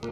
Hey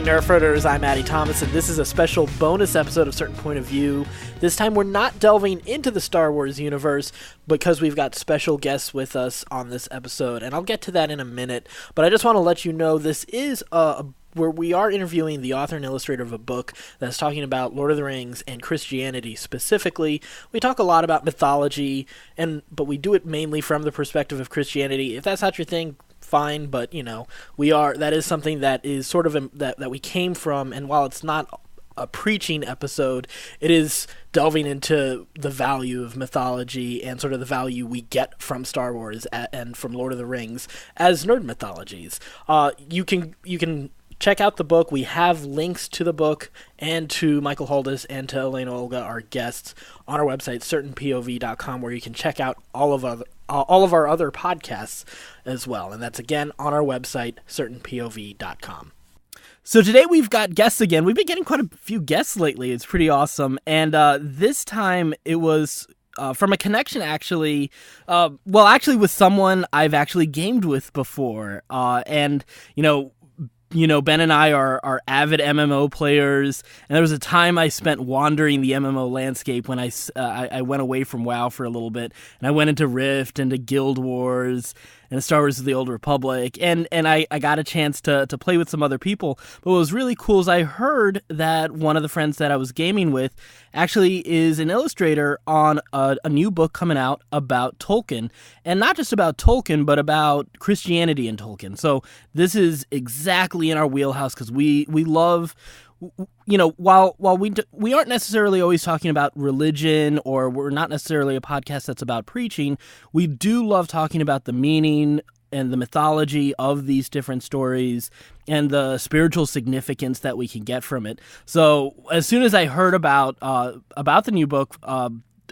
Nerfers, I'm Addy Thomas, and this is a special bonus episode of Certain Point of View. This time we're not delving into the Star Wars universe because we've got special guests with us on this episode, and I'll get to that in a minute. But I just want to let you know this is where we are interviewing the author and illustrator of a book that's talking about Lord of the Rings and Christianity specifically. We talk a lot about mythology, but we do it mainly from the perspective of Christianity. If that's not your thing, fine, but that is something that is sort of that we came from, and while it's not a preaching episode, it is delving into the value of mythology and sort of the value we get from Star Wars and from Lord of the Rings as nerd mythologies. You can check out the book. We have links to the book and to Michael Haldas and to Elaina Olga, our guests, on our website, certainpov.com, where you can check out all of our other podcasts as well. And that's, again, on our website, certainpov.com. So today we've got guests again. We've been getting quite a few guests lately. It's pretty awesome. And this time it was from a connection, actually, with someone I've actually gamed with before. Ben and I are avid MMO players, and there was a time I spent wandering the MMO landscape when I went away from WoW for a little bit, and I went into Rift, into Guild Wars, and Star Wars: The Old Republic, and I got a chance to play with some other people. But what was really cool is I heard that one of the friends that I was gaming with actually is an illustrator on a new book coming out about Tolkien, and not just about Tolkien, but about Christianity and Tolkien. So this is exactly in our wheelhouse, because we love, while we aren't necessarily always talking about religion, or we're not necessarily a podcast that's about preaching, we do love talking about the meaning and the mythology of these different stories and the spiritual significance that we can get from it. So as soon as I heard about the new book,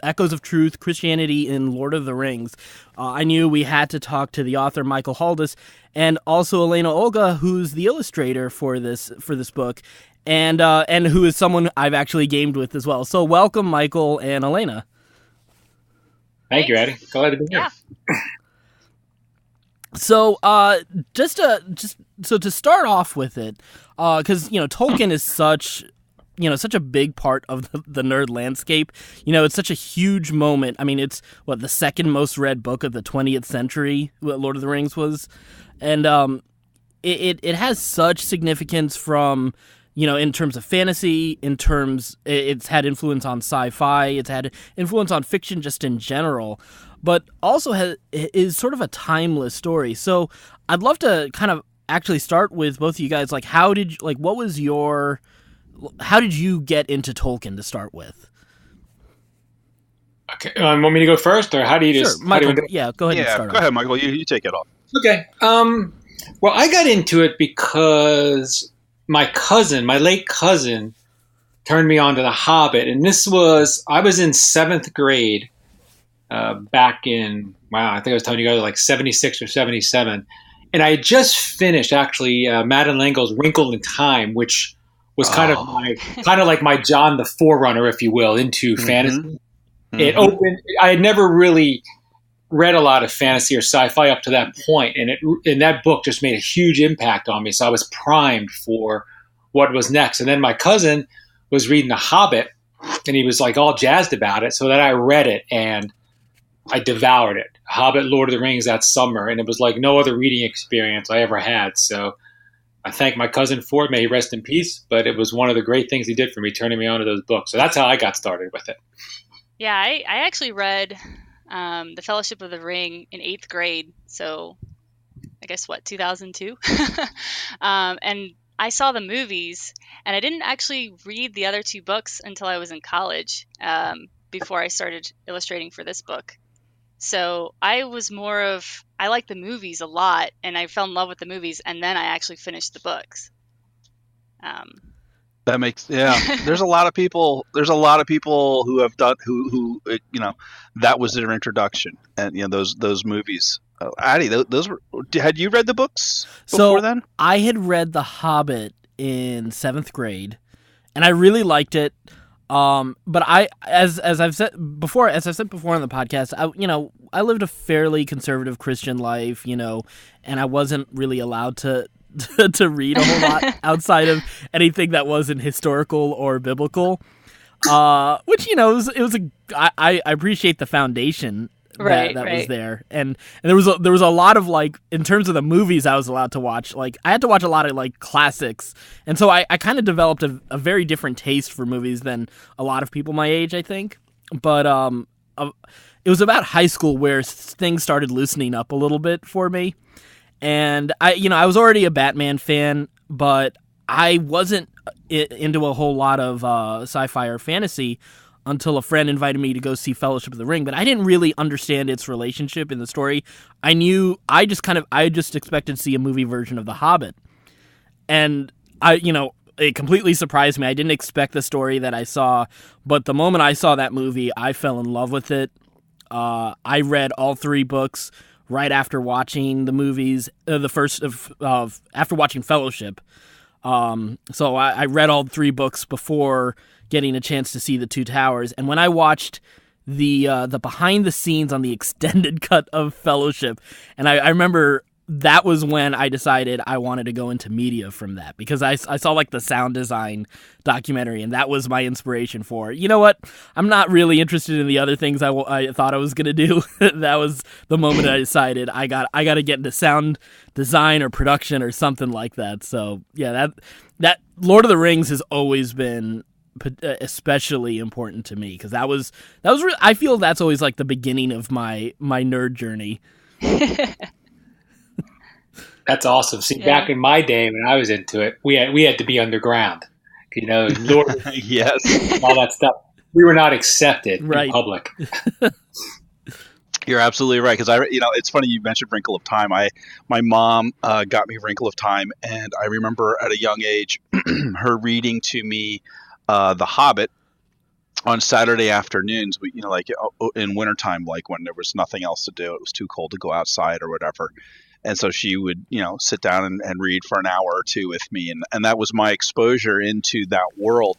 Echoes of Truth, Christianity in Lord of the Rings, I knew we had to talk to the author, Michael Haldas, and also Elaina Olga, who's the illustrator for this book, and who is someone I've actually gamed with as well. So welcome, Michael and Elaina. Thank you, Addy. Glad to be here. Yeah. So, to start off with it, because Tolkien is such a big part of the nerd landscape. It's such a huge moment. I mean, it's the second most read book of the 20th century, what Lord of the Rings was, and it has such significance from, in terms of fantasy, it's had influence on sci-fi, it's had influence on fiction just in general, but also is sort of a timeless story. So I'd love to kind of actually start with both of you guys. Like, how did you get into Tolkien to start with? Okay, want me to go first, or how do you just... Sure, Michael, go ahead and start go ahead, Michael. You take it off. Okay. Well, I got into it because my late cousin, turned me on to The Hobbit, and I was in 7th grade back in, I think I was telling you guys, like 76 or 77, and I had just finished, actually, Madeleine L'Engle's Wrinkle in Time, which was kind of like my John the Forerunner, if you will, into fantasy. Mm-hmm. It opened. I had never really read a lot of fantasy or sci-fi up to that point, and that book just made a huge impact on me. So I was primed for what was next. And then my cousin was reading The Hobbit, and he was like all jazzed about it. So then I read it and I devoured it. Hobbit, Lord of the Rings that summer, and it was like no other reading experience I ever had. So I thank my cousin for it. May he rest in peace. But it was one of the great things he did for me, turning me on to those books. So that's how I got started with it. Yeah, I actually read The Fellowship of the Ring in 8th grade. So I guess, 2002? And I saw the movies, and I didn't actually read the other 2 books until I was in college, before I started illustrating for this book. So I liked the movies a lot, and I fell in love with the movies, and then I actually finished the books. That makes, there's a lot of people who have done, who that was their introduction, and those movies. Addy, those were, had you read the books before then? I had read The Hobbit in 7th grade, and I really liked it. But as I've said before, on the podcast, I lived a fairly conservative Christian life, and I wasn't really allowed to to read a whole lot outside of anything that wasn't historical or biblical. Which I appreciate the foundation that was there, and there was a lot of, like, in terms of the movies I was allowed to watch, like I had to watch a lot of like classics, and so I kind of developed a very different taste for movies than a lot of people my age, I think. But it was about high school where things started loosening up a little bit for me, and I was already a Batman fan, but I wasn't into a whole lot of sci-fi or fantasy until a friend invited me to go see Fellowship of the Ring, but I didn't really understand its relationship in the story. I just expected to see a movie version of The Hobbit. And it completely surprised me. I didn't expect the story that I saw, but the moment I saw that movie, I fell in love with it. I read all 3 books right after watching the movies, after watching Fellowship. So I read all 3 books before getting a chance to see the 2 towers, and when I watched the behind the scenes on the extended cut of Fellowship, and I remember that was when I decided I wanted to go into media from that, because I saw like the sound design documentary, and that was my inspiration for, you know what, I'm not really interested in the other things I thought I was going to do. That was the moment I decided I got to get into sound design or production or something like that. So yeah, that Lord of the Rings has always been especially important to me, because that was I feel that's always like the beginning of my nerd journey. That's awesome. See, back in my day when I was into it, we had to be underground, Lord, yes, all that stuff. We were not accepted in public. You're absolutely right, because it's funny you mentioned Wrinkle of Time. My mom got me Wrinkle of Time, and I remember at a young age her reading to me The Hobbit on Saturday afternoons. Like in wintertime, like when there was nothing else to do, it was too cold to go outside or whatever. And so she would, sit down and read for an hour or two with me. And that was my exposure into that world.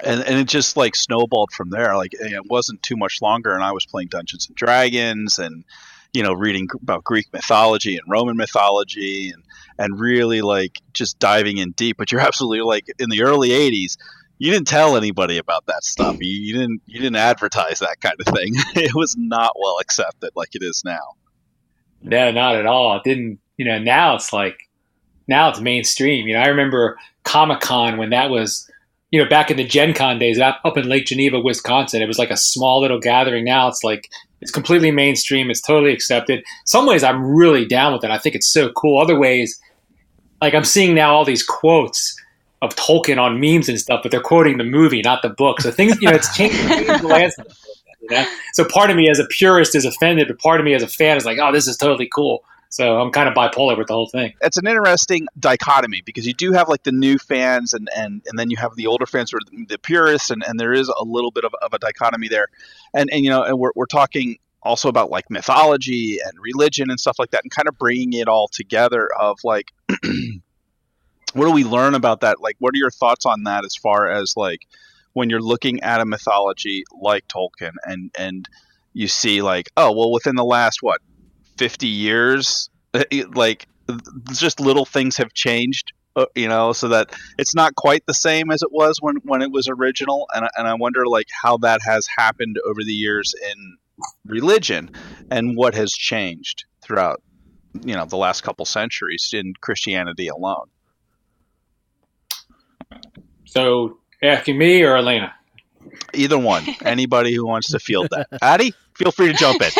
And it just like snowballed from there. Like it wasn't too much longer, and I was playing Dungeons and Dragons and, reading about Greek mythology and Roman mythology and really like just diving in deep. But you're absolutely like in the early 80s, you didn't tell anybody about that stuff. You didn't advertise that kind of thing. It was not well accepted like it is now. No, not at all. It didn't, now it's mainstream. I remember Comic-Con when that was, back in the Gen Con days up in Lake Geneva, Wisconsin. It was like a small little gathering. Now it's like, it's completely mainstream. It's totally accepted. Some ways I'm really down with it. I think it's so cool. Other ways, like I'm seeing now all these quotes of Tolkien on memes and stuff, but they're quoting the movie, not the book. So things, it's changed the landscape. So part of me as a purist is offended, but part of me as a fan is like, oh, this is totally cool. So I'm kind of bipolar with the whole thing. It's an interesting dichotomy, because you do have like the new fans and then you have the older fans who are the purists, and there is a little bit of a dichotomy there. And we're talking also about like mythology and religion and stuff like that, and kind of bringing it all together of like, what do we learn about that? Like, what are your thoughts on that as far as like, when you're looking at a mythology like Tolkien and you see like, oh, well, within the last, 50 years, like just little things have changed, so that it's not quite the same as it was when it was original. And I wonder like how that has happened over the years in religion and what has changed throughout, the last couple centuries in Christianity alone. So, asking me or Elaina? Either one. Anybody who wants to field that. Addy, feel free to jump in.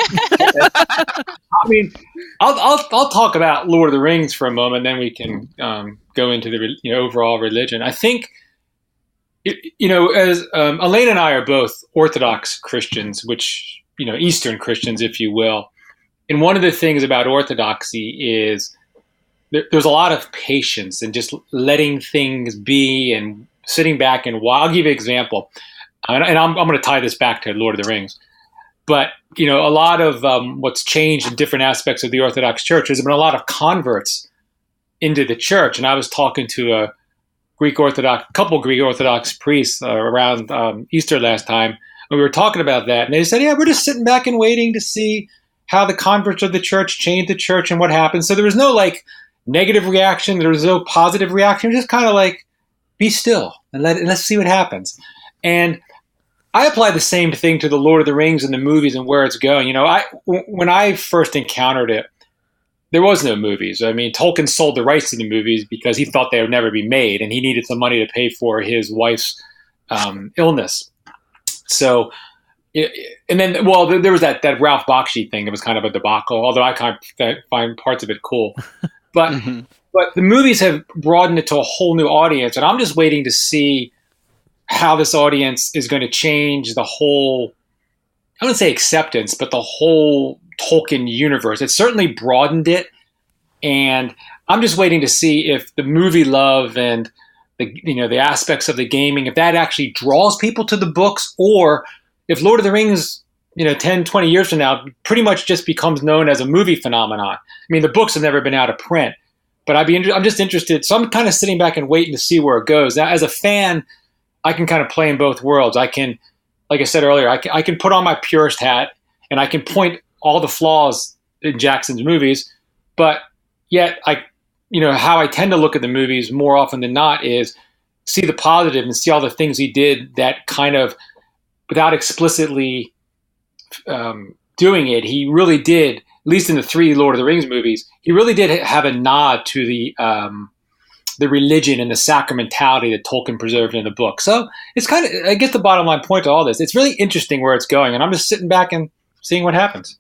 I mean, I'll talk about Lord of the Rings for a moment, then we can go into the overall religion. I think, as Elaina and I are both Orthodox Christians, which, Eastern Christians, if you will. And one of the things about Orthodoxy is there's a lot of patience and just letting things be and sitting back and I'll give you an example. And I'm going to tie this back to Lord of the Rings. But, a lot of what's changed in different aspects of the Orthodox Church, there's been a lot of converts into the church. And I was talking to couple Greek Orthodox priests around Easter last time. And we were talking about that, and they said, "Yeah, we're just sitting back and waiting to see how the converts of the church change the church and what happens." So there was no like negative reaction. There was no positive reaction. It was just kind of like, be still and let's see what happens. And I apply the same thing to the Lord of the Rings and the movies and where it's going. When I first encountered it, there was no movies. I mean, Tolkien sold the rights to the movies because he thought they would never be made, and he needed some money to pay for his wife's illness. So, and then, well, there was that Ralph Bakshi thing that was kind of a debacle, although I kind of find parts of it cool. But but the movies have broadened it to a whole new audience, and I'm just waiting to see how this audience is going to change the whole, I wouldn't say acceptance, but the whole Tolkien universe. It certainly broadened it, and I'm just waiting to see if the movie love and the aspects of the gaming, if that actually draws people to the books, or if Lord of the Rings, 10, 20 years from now, pretty much just becomes known as a movie phenomenon. I mean, the books have never been out of print, but I'm just interested. So I'm kind of sitting back and waiting to see where it goes. Now, as a fan, I can kind of play in both worlds. I can, like I said earlier, I can put on my purist hat and I can point all the flaws in Jackson's movies, but yet how I tend to look at the movies more often than not is see the positive and see all the things he did that kind of, without explicitly doing it, he really did, at least in the 3 Lord of the Rings movies, he really did have a nod to the religion and the sacramentality that Tolkien preserved in the book. So it's kind of, I guess the bottom line point to all this, it's really interesting where it's going, and I'm just sitting back and seeing what happens.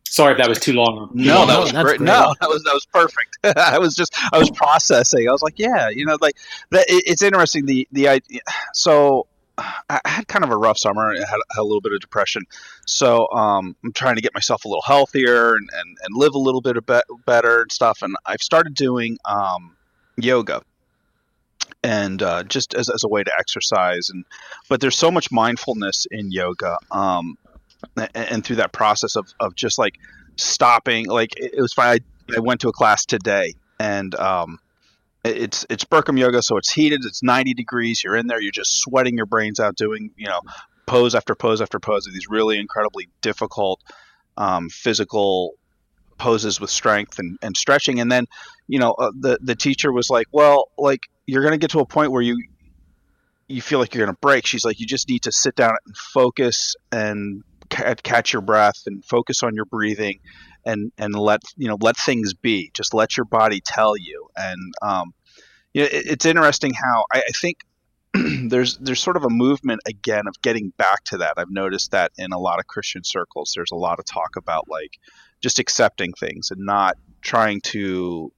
Sorry if that was too long. No, that was great. No, that was perfect. I was processing. I was like, yeah, it's interesting. The idea. So I had kind of a rough summer. I had a little bit of depression. So I'm trying to get myself a little healthier and live a little bit better and stuff. And I've started doing yoga, and just as a way to exercise. But there's so much mindfulness in yoga. And through that process of just like stopping, like it was fine. I went to a class today, and it's Bikram yoga, so it's heated. It's 90 degrees. You're in there. You're just sweating your brains out, doing pose after pose after pose of these really incredibly difficult physical poses with strength and stretching. And then the teacher was like, well, like you're going to get to a point where you feel like you're going to break. She's like, you just need to sit down and focus and catch your breath and focus on your breathing and let things be. Just let your body tell you. And it's interesting how I think there's sort of a movement again of getting back to that. I've noticed that in a lot of Christian circles, there's a lot of talk about like just accepting things and not trying to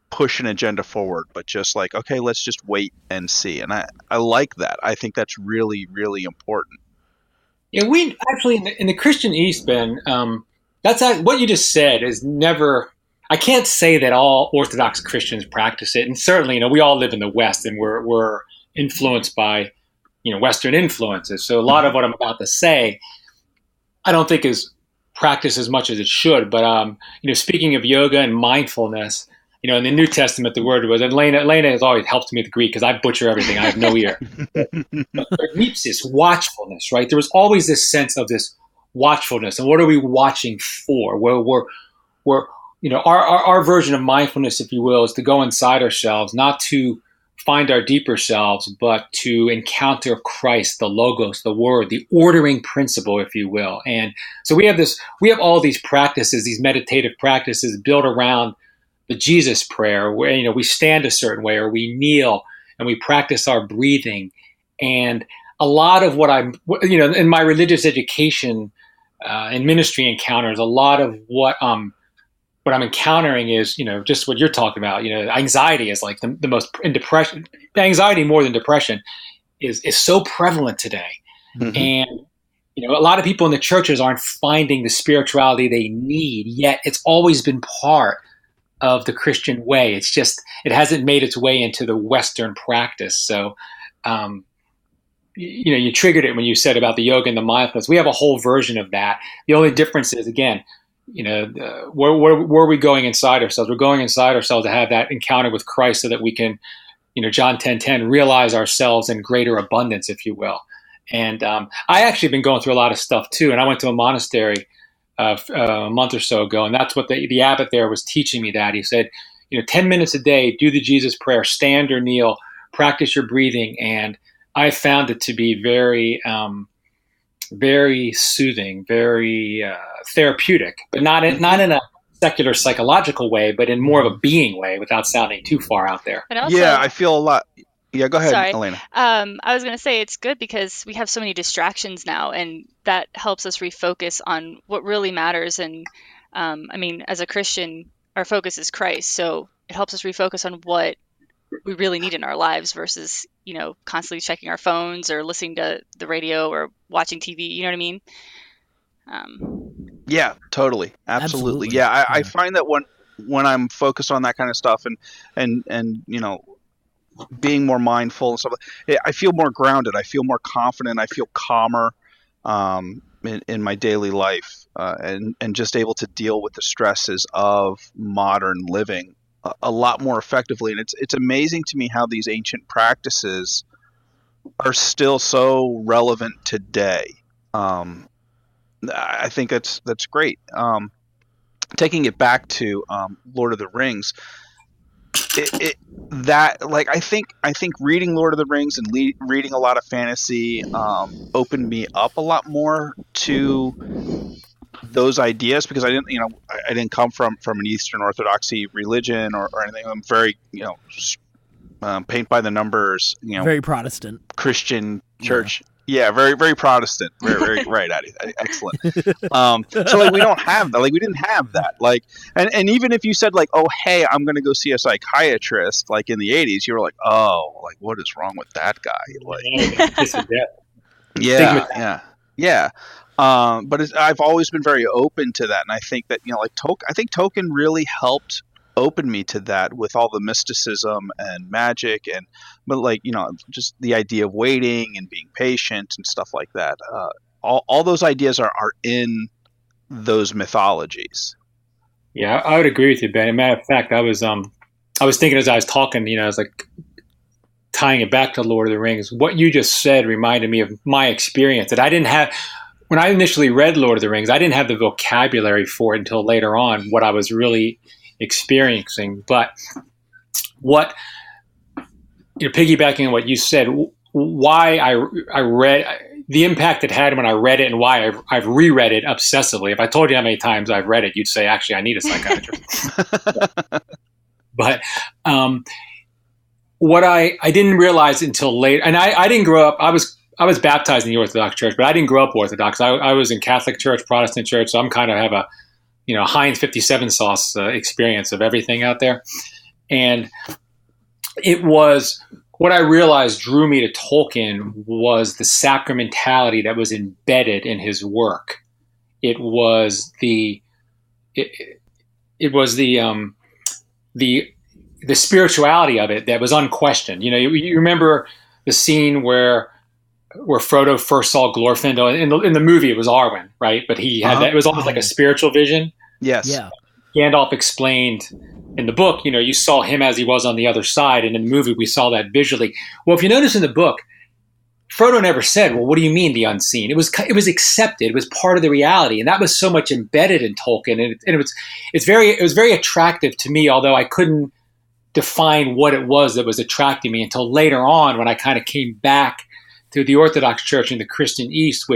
push an agenda forward, but just like, okay, let's just wait and see. And I like that. I think that's really, really important. Yeah, we actually in the Christian East, Ben, that's what you just said is never. I can't say that all Orthodox Christians practice it, and certainly, we all live in the West, and we're influenced by, Western influences. So a lot of what I'm about to say, I don't think is practiced as much as it should. But speaking of yoga and mindfulness, in the New Testament, the word was, and Elaina has always helped me with Greek because I butcher everything. I have no ear. But this watchfulness, right? There was always this sense of this watchfulness. And what are we watching for? We're our version of mindfulness, if you will, is to go inside ourselves, not to find our deeper selves, but to encounter Christ, the Logos, the Word, the ordering principle, if you will. And so we have all these practices, these meditative practices built around the Jesus prayer, where we stand a certain way or we kneel and we practice our breathing. And a lot of what I'm, in my religious education and ministry encounters, a lot of what I'm encountering is, just what you're talking about. Anxiety is like the most, in depression, anxiety more than depression is so prevalent today. Mm-hmm. And a lot of people in the churches aren't finding the spirituality they need, yet it's always been part of the Christian way. It's just, it hasn't made its way into the Western practice. So, you triggered it when you said about the yoga and the mindfulness. We have a whole version of that. The only difference is, again, where are we going inside ourselves? We're going inside ourselves to have that encounter with Christ so that we can, John 10:10, realize ourselves in greater abundance, if you will. And I actually been going through a lot of stuff too. And I went to a monastery a month or so ago, and that's what the abbot there was teaching me. That he said, 10 minutes a day, do the Jesus prayer, stand or kneel, practice your breathing, and I found it to be very, very soothing, very therapeutic, but not in a secular psychological way, but in more of a being way, without sounding too far out there. And also, Yeah, I feel a lot. Yeah, go ahead, sorry. Elaina. I was going to say it's good because we have so many distractions now, and that helps us refocus on what really matters. And as a Christian, our focus is Christ, so it helps us refocus on what we really need in our lives versus, constantly checking our phones or listening to the radio or watching TV. You know what I mean? Yeah, totally. Absolutely. Yeah, I find that when I'm focused on that kind of stuff and being more mindful and stuff, I feel more grounded. I feel more confident. I feel calmer in my daily life and just able to deal with the stresses of modern living a lot more effectively. And it's amazing to me how these ancient practices are still so relevant today. I think that's great. Taking it back to Lord of the Rings, I think reading Lord of the Rings and reading a lot of fantasy opened me up a lot more to those ideas, because I didn't come from an Eastern Orthodoxy religion or anything. I'm very paint by the numbers, very Protestant Christian church. Yeah, very, very Protestant. Very, very right, Addy. Excellent. So we don't have that. We didn't have that. And even if you said oh, hey, I'm going to go see a psychiatrist, in the 80s, you were like, oh, what is wrong with that guy? Yeah. But I've always been very open to that, and I think that I think Tolkien really helped open me to that with all the mysticism and magic, but just the idea of waiting and being patient and stuff like that. All those ideas are in those mythologies. Yeah, I would agree with you, Ben. As a matter of fact, I was thinking as I was talking, I was tying it back to Lord of the Rings. What you just said reminded me of my experience that I didn't have. When I initially read Lord of the Rings, I didn't have the vocabulary for it until later on, what I was really experiencing. But what, piggybacking on what you said, why I read, the impact it had when I read it and why I've reread it obsessively. If I told you how many times I've read it, you'd say, actually, I need a psychiatrist. But what I didn't realize until later, and I didn't grow up, I was baptized in the Orthodox Church, but I didn't grow up Orthodox. I was in Catholic Church, Protestant Church, so I'm kind of have a Heinz 57 sauce experience of everything out there. And it was what I realized drew me to Tolkien was the sacramentality that was embedded in his work. It was the spirituality of it that was unquestioned. You remember the scene where Frodo first saw Glorfindel. In the movie, it was Arwen, right? But he had that. It was almost like a spiritual vision. Yes. Yeah. Gandalf explained in the book, you saw him as he was on the other side. And in the movie, we saw that visually. Well, if you notice in the book, Frodo never said, well, what do you mean the unseen? It was accepted. It was part of the reality. And that was so much embedded in Tolkien. And it was very attractive to me, although I couldn't define what it was that was attracting me until later on when I kind of came back to the Orthodox Church and the Christian East,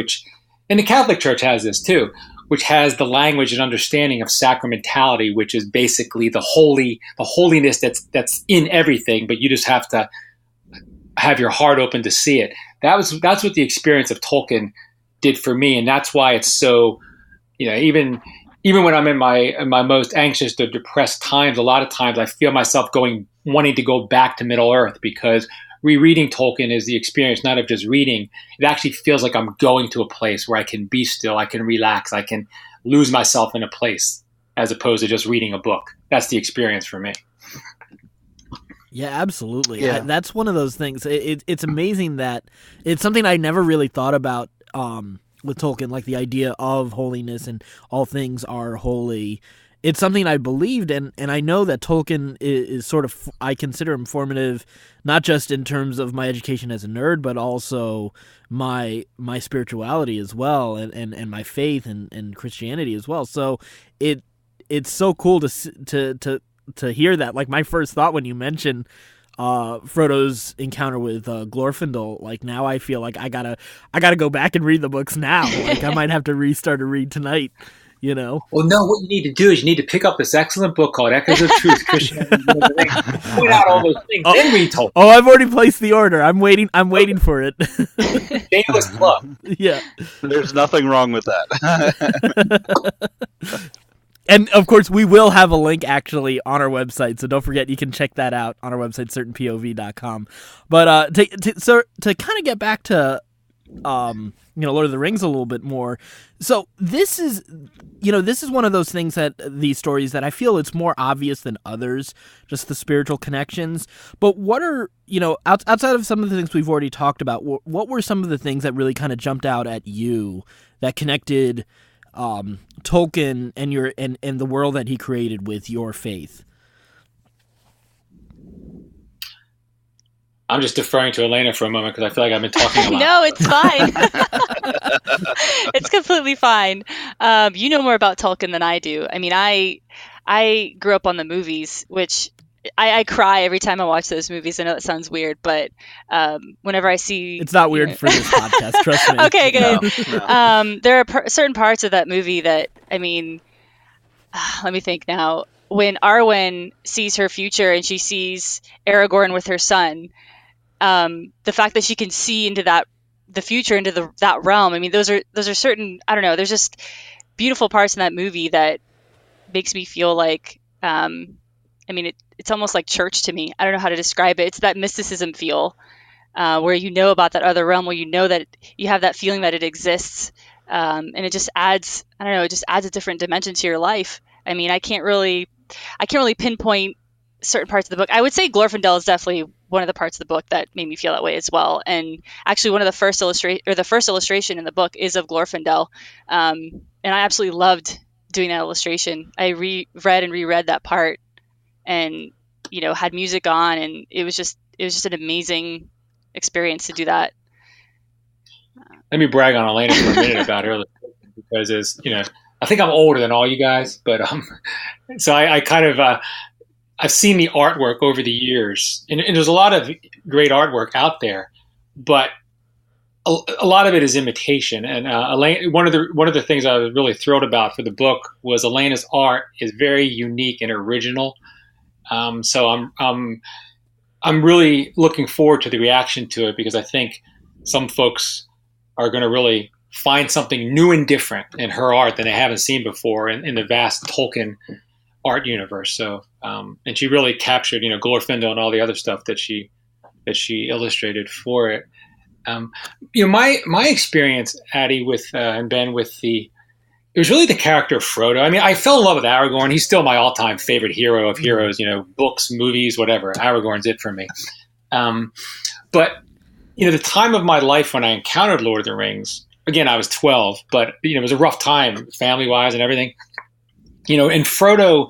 and the Catholic Church has this too, which has the language and understanding of sacramentality, which is basically the holiness that's in everything, but you just have to have your heart open to see it. That's what the experience of Tolkien did for me, and that's why it's so, even when I'm in my most anxious or depressed times, a lot of times I feel myself wanting to go back to Middle Earth, because rereading Tolkien is the experience not of just reading. It actually feels like I'm going to a place where I can be still, I can relax, I can lose myself in a place, as opposed to just reading a book. That's the experience for me. Yeah, absolutely. Yeah. That's one of those things. It's amazing that it's something I never really thought about Tolkien, like the idea of holiness and all things are holy. It's something I believed, and I know that Tolkien is sort of, I consider him formative, not just in terms of my education as a nerd, but also my spirituality as well, and my faith and Christianity as well. So it's so cool to hear that. Like, my first thought when you mentioned Frodo's encounter with Glorfindel, like, now I feel like I gotta go back and read the books now. Like, I might have to restart a read tonight. Well, no, what you need to do is you need to pick up this excellent book called Echoes of Truth, Christianity, point out all those things, then read Tolkien. Oh, I've already placed the order. I'm waiting for it. Shameless plug. Yeah. There's nothing wrong with that. And, of course, we will have a link, actually, on our website, so don't forget you can check that out on our website, certainpov.com. But to kind of get back to Lord of the Rings a little bit more. So this is one of those things, that these stories that I feel it's more obvious than others, just the spiritual connections. But what are, outside of some of the things we've already talked about, what were some of the things that really kind of jumped out at you that connected Tolkien and the world that he created with your faith? I'm just deferring to Elaina for a moment because I feel like I've been talking a lot. No, it's fine. It's completely fine. You know more about Tolkien than I do. I mean, I grew up on the movies, which I cry every time I watch those movies. I know that sounds weird, but whenever I see... It's not weird for this podcast, trust me. Okay, good. No. There are certain parts of that movie that, I mean, let me think now. When Arwen sees her future and she sees Aragorn with her son, the fact that she can see into the future, into that realm. I mean, those are certain, I don't know, there's just beautiful parts in that movie that makes me feel like, it's almost like church to me. I don't know how to describe it. It's that mysticism feel, where you know about that other realm, where you know that you have that feeling that it exists. And it just adds, I don't know, it just adds a different dimension to your life. I mean, I can't really pinpoint certain parts of the book. I would say Glorfindel is definitely one of the parts of the book that made me feel that way as well. And actually, one of the first illustration in the book is of Glorfindel, and I absolutely loved doing that illustration. I read and reread that part, and had music on, and it was just an amazing experience to do that. Let me brag on Elaina for a minute about her, because I think I'm older than all you guys, but so I kind of I've seen the artwork over the years, and there's a lot of great artwork out there, but a lot of it is imitation. And Elaina, one of the things I was really thrilled about for the book was Elena's art is very unique and original. So I'm really looking forward to the reaction to it, because I think some folks are going to really find something new and different in her art than they haven't seen before in the vast Tolkien art universe. So, and she really captured, Glorfindel and all the other stuff that she illustrated for it. My experience, Addy, with and Ben, it was really the character of Frodo. I mean, I fell in love with Aragorn. He's still my all-time favorite hero of heroes. Books, movies, whatever. Aragorn's it for me. But the time of my life when I encountered Lord of the Rings. Again, I was 12, but it was a rough time, family-wise and everything. And Frodo,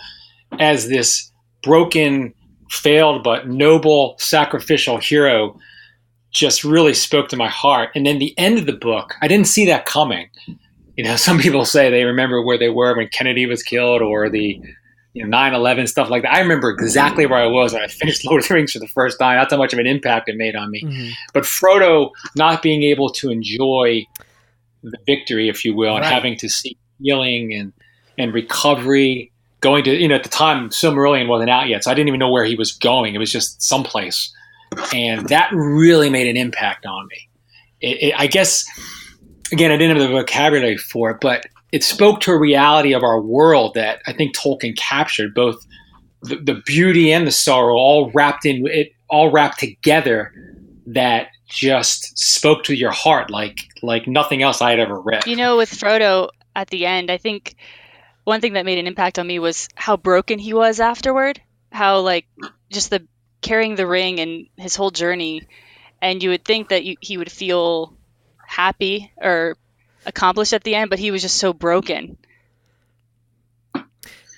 as this broken, failed but noble, sacrificial hero, just really spoke to my heart. And then the end of the book, I didn't see that coming. Some people say they remember where they were when Kennedy was killed, or the 9/11, stuff like that. I remember exactly where I was when I finished Lord of the Rings for the first time. That's how much of an impact it made on me. Mm-hmm. But Frodo not being able to enjoy the victory, if you will, and having to seek healing and recovery, going to, at the time, Silmarillion wasn't out yet, so I didn't even know where he was going. It was just someplace. And that really made an impact on me. I guess, again, I didn't have the vocabulary for it, but it spoke to a reality of our world that I think Tolkien captured, both the beauty and the sorrow, all wrapped together, that just spoke to your heart like nothing else I had ever read. With Frodo at the end, I think one thing that made an impact on me was how broken he was afterward, how just the carrying the ring and his whole journey. And you would think that he would feel happy or accomplish at the end, but he was just so broken.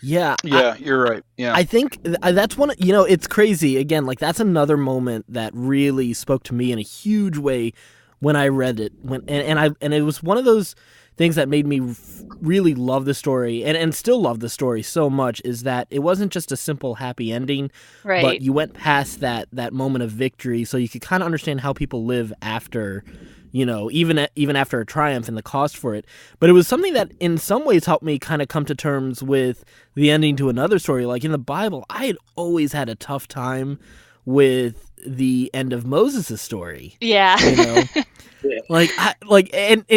Yeah. You're right. Yeah. I think that's one, it's crazy. Again, like that's another moment that really spoke to me in a huge way when I read it. And it was one of those things that made me really love the story and still love the story so much, is that it wasn't just a simple happy ending, Right. but you went past that moment of victory, so you could kind of understand how people live after, even after a triumph and the cost for it. But it was something that in some ways helped me kind of come to terms with the ending to another story. Like in the Bible, I had always had a tough time with the end of Moses' story. Yeah. And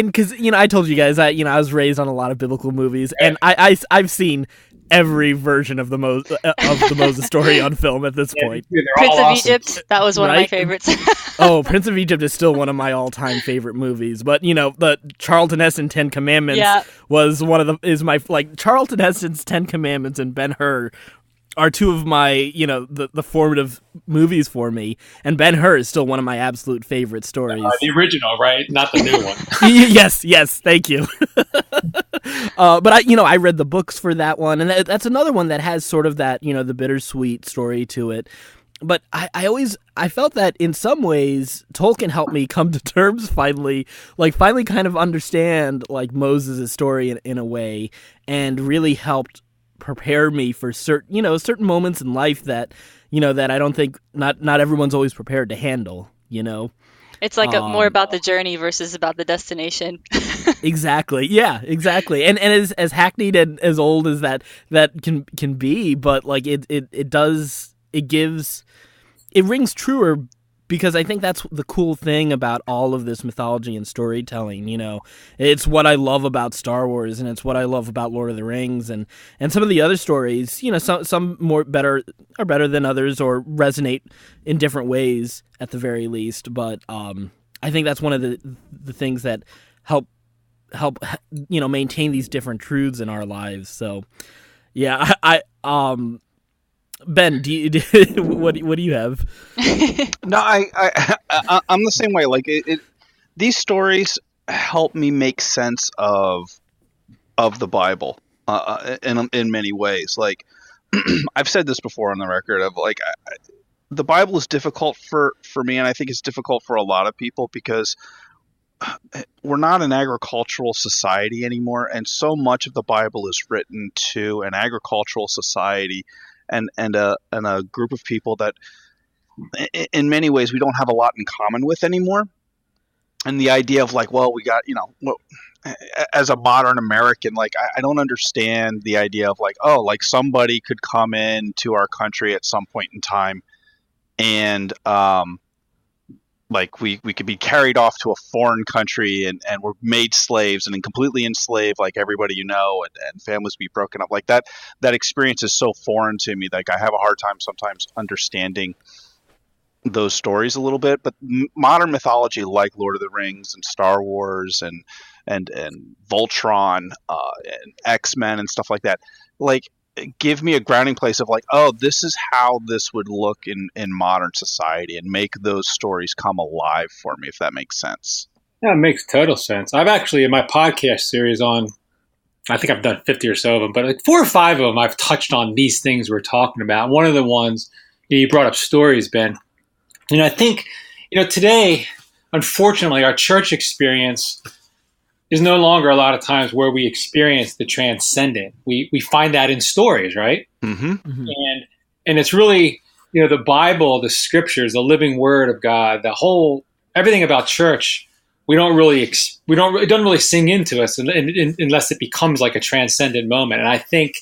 because I told you guys I was raised on a lot of biblical movies, and I've seen every version of the Moses story on film at this point. Prince of Egypt, that was one of my favorites. Oh, Prince of Egypt is still one of my all-time favorite movies. But the Charlton Heston 10 Commandments was one of Charlton Heston's 10 Commandments and Ben-Hur are two of my, the formative movies for me. And Ben-Hur is still one of my absolute favorite stories. The original, right? Not the new one. Yes, thank you. But I read the books for that one, and that's another one that has sort of that, the bittersweet story to it. But I felt that in some ways Tolkien helped me come to terms finally kind of understand like Moses' story in a way, and really helped prepare me for certain moments in life that that I don't think not everyone's always prepared to handle. It's like more about the journey versus about the destination. Exactly. Yeah, exactly. And as hackneyed and as old as that can be, but like it rings truer, because I think that's the cool thing about all of this mythology and storytelling. It's what I love about Star Wars, and it's what I love about Lord of the Rings, and some of the other stories. Some are better than others, or resonate in different ways at the very least. But I think that's one of the things that help maintain these different truths in our lives. So yeah, I Ben, what do you have? No, I'm the same way. Like these stories help me make sense of the Bible in many ways. Like I've said this before on the record of like the Bible is difficult for me, and I think it's difficult for a lot of people because we're not an agricultural society anymore, and so much of the Bible is written to an agricultural society and a group of people that in many ways we don't have a lot in common with anymore. And the idea of like, well, we got, as a modern American, like I don't understand the idea of like, oh, like somebody could come in to our country at some point in time and like we could be carried off to a foreign country and we're made slaves and then completely enslaved, like everybody and families be broken up. Like that experience is so foreign to me. Like I have a hard time sometimes understanding those stories a little bit. But modern mythology like Lord of the Rings and Star Wars and Voltron and X-Men and stuff like that, like give me a grounding place of like, oh, this is how this would look in modern society, and make those stories come alive for me, if that makes sense. Yeah, it makes total sense. I've actually, in my podcast series I think I've done 50 or so of them, but like 4 or 5 of them I've touched on these things we're talking about. One of the ones, you brought up stories, Ben. I think, today, unfortunately, our church experience is no longer a lot of times where we experience the transcendent. We find that in stories, right? Mm-hmm. Mm-hmm. And it's really, the Bible, the scriptures, the living word of God, everything about church, it doesn't really sing into us unless it becomes like a transcendent moment. And I think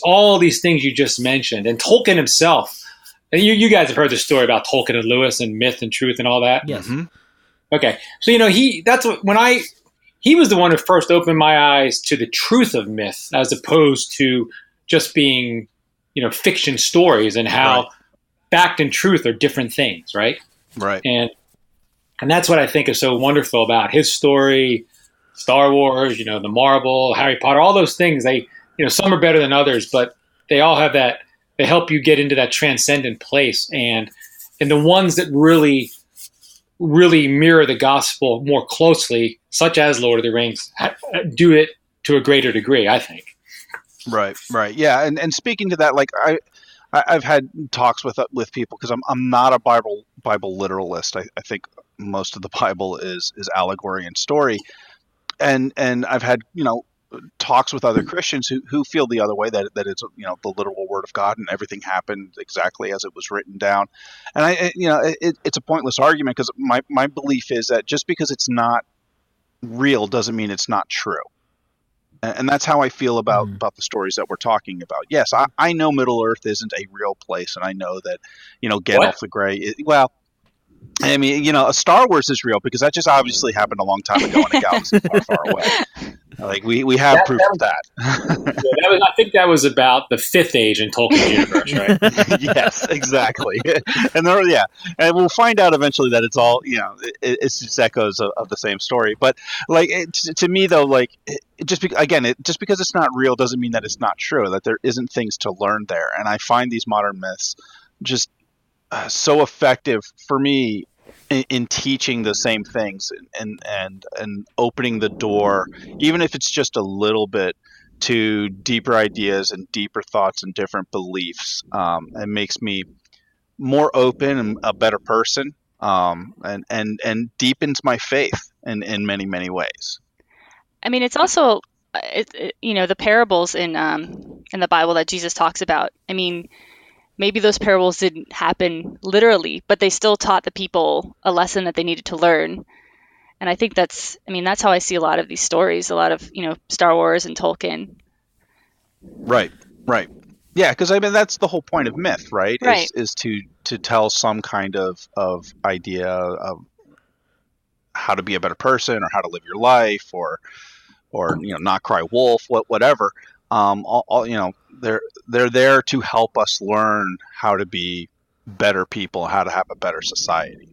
all these things you just mentioned, and Tolkien himself, and you guys have heard the story about Tolkien and Lewis and myth and truth and all that. Yes. Mm-hmm. Okay. So, he was the one who first opened my eyes to the truth of myth, as opposed to just being, fiction stories, and how fact and truth are different things, right? Right. And that's what I think is so wonderful about his story, Star Wars, the Marvel, Harry Potter, all those things. They, some are better than others, but they all have that. They help you get into that transcendent place, and the ones that really really mirror the gospel more closely, such as Lord of the Rings, do it to a greater degree, I think. Right. Yeah. And speaking to that, like I've had talks with people, because I'm not a Bible literalist. I think most of the Bible is allegory and story. And I've had, talks with other Christians who feel the other way, that it's, the literal word of God and everything happened exactly as it was written down. And it's a pointless argument, because my belief is that just because it's not real doesn't mean it's not true. And that's how I feel about the stories that we're talking about. Yes, I know Middle Earth isn't a real place, and I know that, Gandalf the Grey, I mean, Star Wars is real, because that just obviously happened a long time ago in a galaxy far, far away. Like we have proof of that. I think that was about the Fifth Age in Tolkien's universe, right? Yes, exactly. And and we'll find out eventually that it's all, it's just echoes of the same story. But like to me though, like just because it's not real doesn't mean that it's not true. That there isn't things to learn there. And I find these modern myths just so effective for me in teaching the same things and opening the door, even if it's just a little bit, to deeper ideas and deeper thoughts and different beliefs. It makes me more open and a better person, and deepens my faith in many, many ways. I mean, it's also, the parables in the Bible that Jesus talks about. I mean, maybe those parables didn't happen literally, but they still taught the people a lesson that they needed to learn. And I think that's how I see a lot of these stories, a lot of, Star Wars and Tolkien. Right. Yeah, because I mean, that's the whole point of myth, right? Right. Is to tell some kind of idea of how to be a better person, or how to live your life, or not cry wolf, whatever. They're there to help us learn how to be better people, how to have a better society.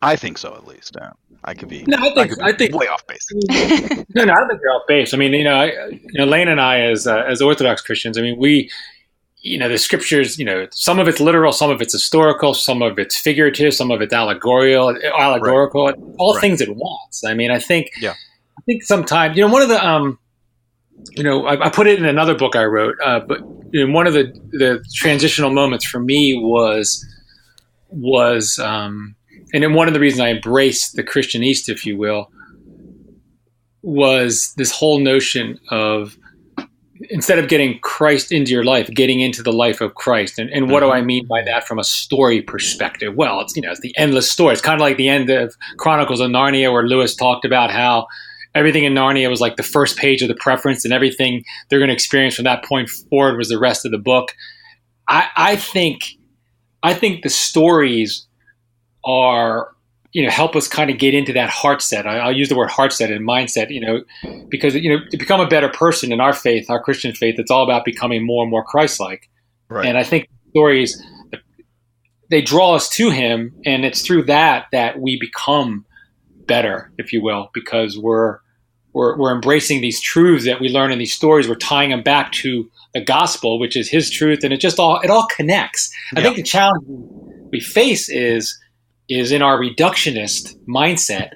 I think so, at least. I could be. No, I think way off base. No, I think you're off base. I mean, Elaina and I, as Orthodox Christians, I mean, we, the scriptures, some of it's literal, some of it's historical, some of it's figurative, some of it's allegorical, right. All things at once. I mean, I think sometimes, one of the, I put it in another book I wrote, but one of the transitional moments for me was, and then one of the reasons I embraced the Christian East, if you will, was this whole notion of, instead of getting Christ into your life, getting into the life of Christ. And what do I mean by that from a story perspective? Well, it's the endless story. It's kind of like the end of Chronicles of Narnia, where Lewis talked about how everything in Narnia was like the first page of the preference, and everything they're going to experience from that point forward was the rest of the book. I think the stories are, help us kind of get into that heart set. I'll use the word heart set and mindset, because, to become a better person in our faith, our Christian faith, it's all about becoming more and more Christ-like. Right. And I think stories, they draw us to him, and it's through that we become better, if you will, because we're embracing these truths that we learn in these stories. We're tying them back to the gospel, which is his truth, and it all connects. Yeah. I think the challenge we face is in our reductionist mindset.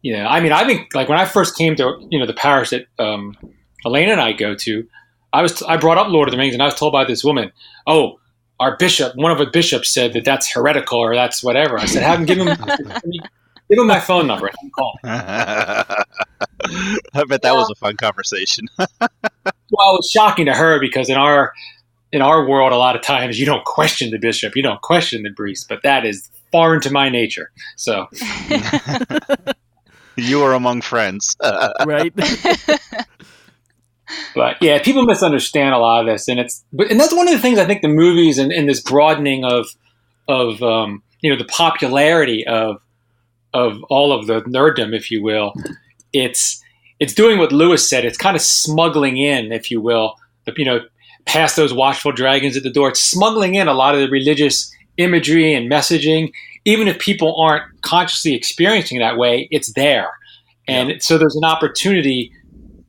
I've been, like, when I first came to, the parish that Elaina and I go to, I brought up Lord of the Rings, and I was told by this woman, one of the bishops said that that's heretical, or that's whatever. I said, give him my phone number and I'll call him. I bet that was a fun conversation. Well, it was shocking to her, because in our world, a lot of times you don't question the bishop, you don't question the priest, but that is foreign to my nature. So you are among friends. Right. But yeah, people misunderstand a lot of this, and that's one of the things I think the movies and this broadening of the popularity of all of the nerddom, if you will, it's doing what Lewis said. It's kind of smuggling in, if you will, past those watchful dragons at the door. It's smuggling in a lot of the religious imagery and messaging. Even if people aren't consciously experiencing that way, it's there. And so there's an opportunity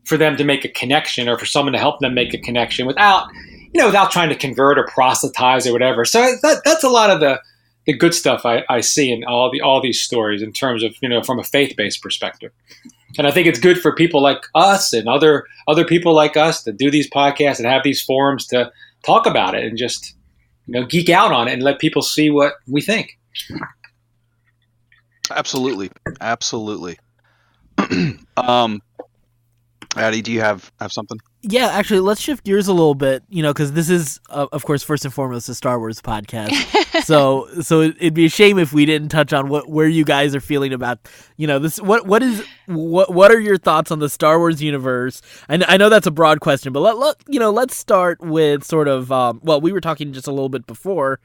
for them to make a connection, or for someone to help them make a connection without trying to convert or proselytize or whatever. So that's a lot of the good stuff I see in all these stories in terms of, from a faith-based perspective. And I think it's good for people like us and other people like us to do these podcasts and have these forums to talk about it and just, geek out on it and let people see what we think. Absolutely. Addy, do you have something? Yeah, actually, let's shift gears a little bit, because this is, of course, first and foremost, a Star Wars podcast. so it'd be a shame if we didn't touch on where you guys are feeling about, this. What are your thoughts on the Star Wars universe? I know that's a broad question, but let's start with sort of, we were talking just a little bit before,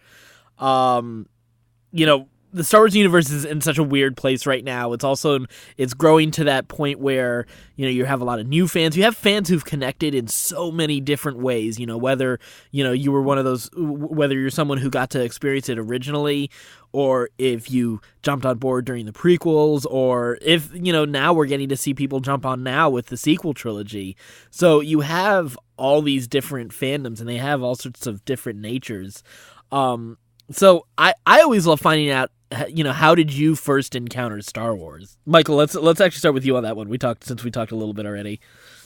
the Star Wars universe is in such a weird place right now. It's growing to that point where, you have a lot of new fans. You have fans who've connected in so many different ways, whether, you were one of those, whether you're someone who got to experience it originally, or if you jumped on board during the prequels, or if, now we're getting to see people jump on now with the sequel trilogy. So you have all these different fandoms and they have all sorts of different natures. So I always love finding out, how did you first encounter Star Wars? Michael, let's actually start with you on that one. Since we talked a little bit already.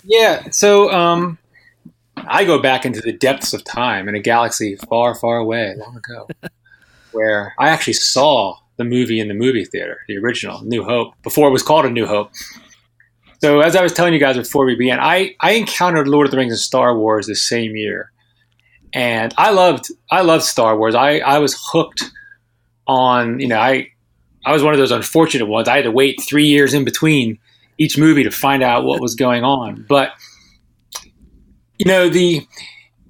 Yeah. So I go back into the depths of time in a galaxy far, far away, long ago, where I actually saw the movie in the movie theater, the original New Hope, before it was called A New Hope. So as I was telling you guys before we began, I encountered Lord of the Rings and Star Wars the same year. And I loved Star Wars. I was hooked on, I was one of those unfortunate ones. I had to wait 3 years in between each movie to find out what was going on. But, the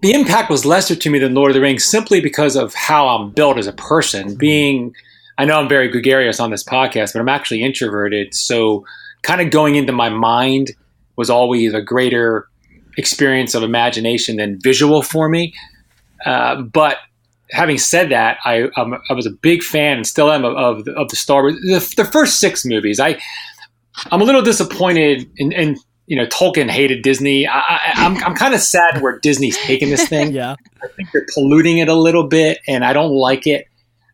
impact was lesser to me than Lord of the Rings simply because of how I'm built as a person. I know I'm very gregarious on this podcast, but I'm actually introverted. So kind of going into my mind was always a greater experience of imagination than visual for me. But having said that, I was a big fan and still am of the Star Wars. The first 6 movies. I'm a little disappointed in Tolkien hated Disney. I'm kind of sad where Disney's taken this thing. Yeah, I think they're polluting it a little bit, and I don't like it.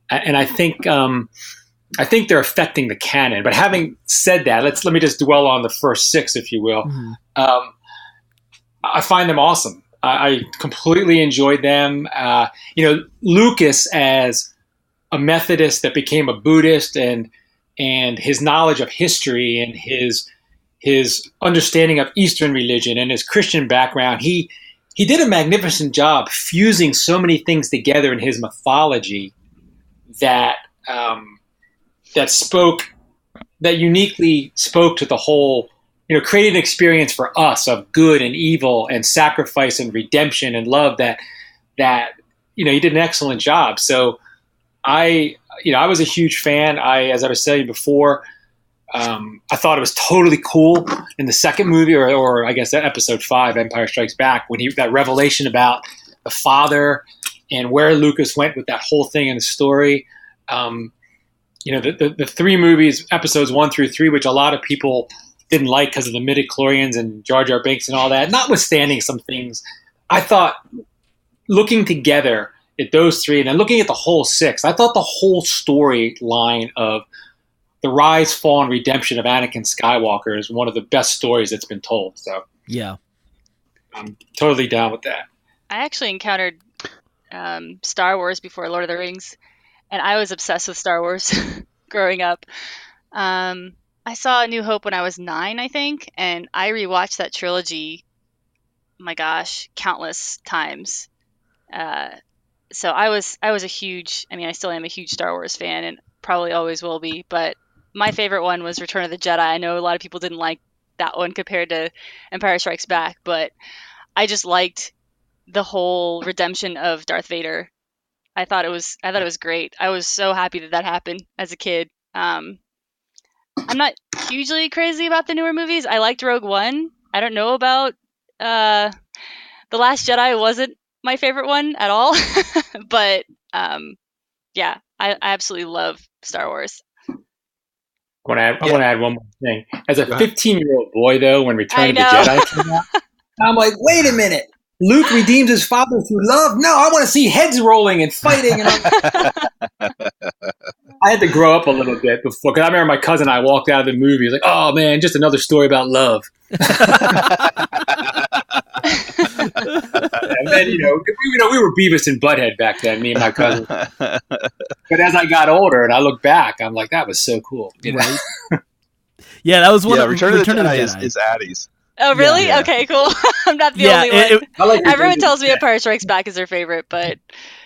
And I think they're affecting the canon. But having said that, let me just dwell on the first 6, if you will. Mm-hmm. I find them awesome. I completely enjoyed them. Lucas as a Methodist that became a Buddhist, and his knowledge of history and his understanding of Eastern religion and his Christian background, he did a magnificent job fusing so many things together in his mythology that uniquely spoke to the whole. Created an experience for us of good and evil and sacrifice and redemption and love that he did an excellent job. So I was a huge fan. As I was saying before, I thought it was totally cool in the second movie, or I guess episode 5, Empire Strikes Back, when that revelation about the father and where Lucas went with that whole thing in the story. The 3 movies, episodes 1 through 3, which a lot of people didn't like because of the midichlorians and Jar Jar Binks and all that, notwithstanding some things, I thought looking together at those 3 and then looking at the whole 6, I thought the whole storyline of the rise, fall, and redemption of Anakin Skywalker is one of the best stories that's been told. So yeah, I'm totally down with that. I actually encountered Star Wars before Lord of the Rings, and I was obsessed with Star Wars growing up. I saw A New Hope when I was 9, I think, and I rewatched that trilogy, my gosh, countless times. So I was a huge, I still am a huge Star Wars fan and probably always will be, but my favorite one was Return of the Jedi. I know a lot of people didn't like that one compared to Empire Strikes Back, but I just liked the whole redemption of Darth Vader. I thought it was great. I was so happy that happened as a kid. I'm not hugely crazy about the newer movies. I liked Rogue One. I don't know about The Last Jedi. Wasn't my favorite one at all. But yeah, I absolutely love Star Wars. I want to add one more thing. As a 15-year-old boy, though, when Return of the Jedi came out, I'm like, wait a minute. Luke redeems his father through love? No, I want to see heads rolling and fighting. And I had to grow up a little bit before, because I remember my cousin and I walked out of the movie. He was like, "Oh man, just another story about love." And then we were Beavis and Butthead back then, me and my cousin. But as I got older and I look back, I'm like, that was so cool. Right. Yeah, that was one of Return of the Jedi is Addy's. Oh, really? Yeah. Okay, cool. I'm not the only one. Everyone tells me Empire Strikes Back is their favorite, but...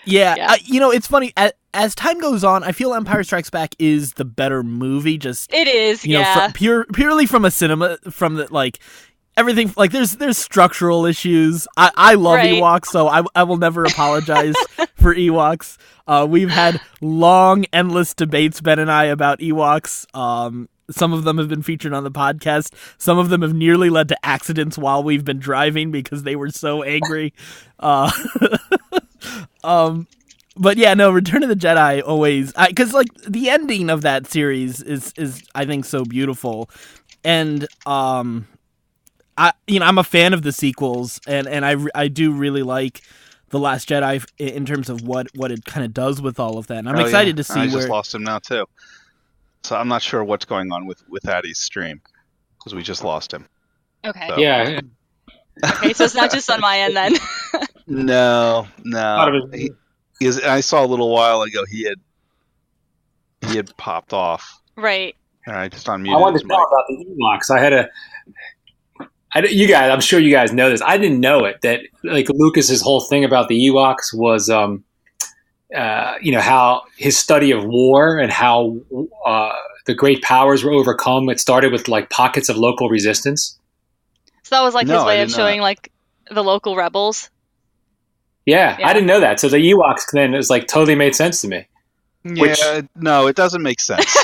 Yeah. It's funny. As time goes on, I feel Empire Strikes Back is the better movie. It is, purely from a cinema, from the, like... Everything, like, there's structural issues. I love Ewoks, so I will never apologize for Ewoks. We've had long, endless debates, Ben and I, about Ewoks. Some of them have been featured on the podcast. Some of them have nearly led to accidents while we've been driving because they were so angry. But yeah, no, Return of the Jedi always... Because, like, the ending of that series is I think, so beautiful. And... I'm a fan of the sequels, and I do really like The Last Jedi in terms of what it kind of does with all of that. And I'm excited to see I just lost him now too, so I'm not sure what's going on with Addy's stream because we just lost him. Okay. So. Yeah. Okay, so it's not just on my end then. No. I saw a little while ago he had popped off. Right. And I just unmuted. I wanted to talk about the Ewoks. I'm sure you guys know this. I didn't know it, that like Lucas's whole thing about the Ewoks was, how his study of war and how the great powers were overcome. It started with like pockets of local resistance. So that was like his way of showing like the local rebels. Yeah, I didn't know that. So the Ewoks then is like totally made sense to me. Yeah, no, it doesn't make sense.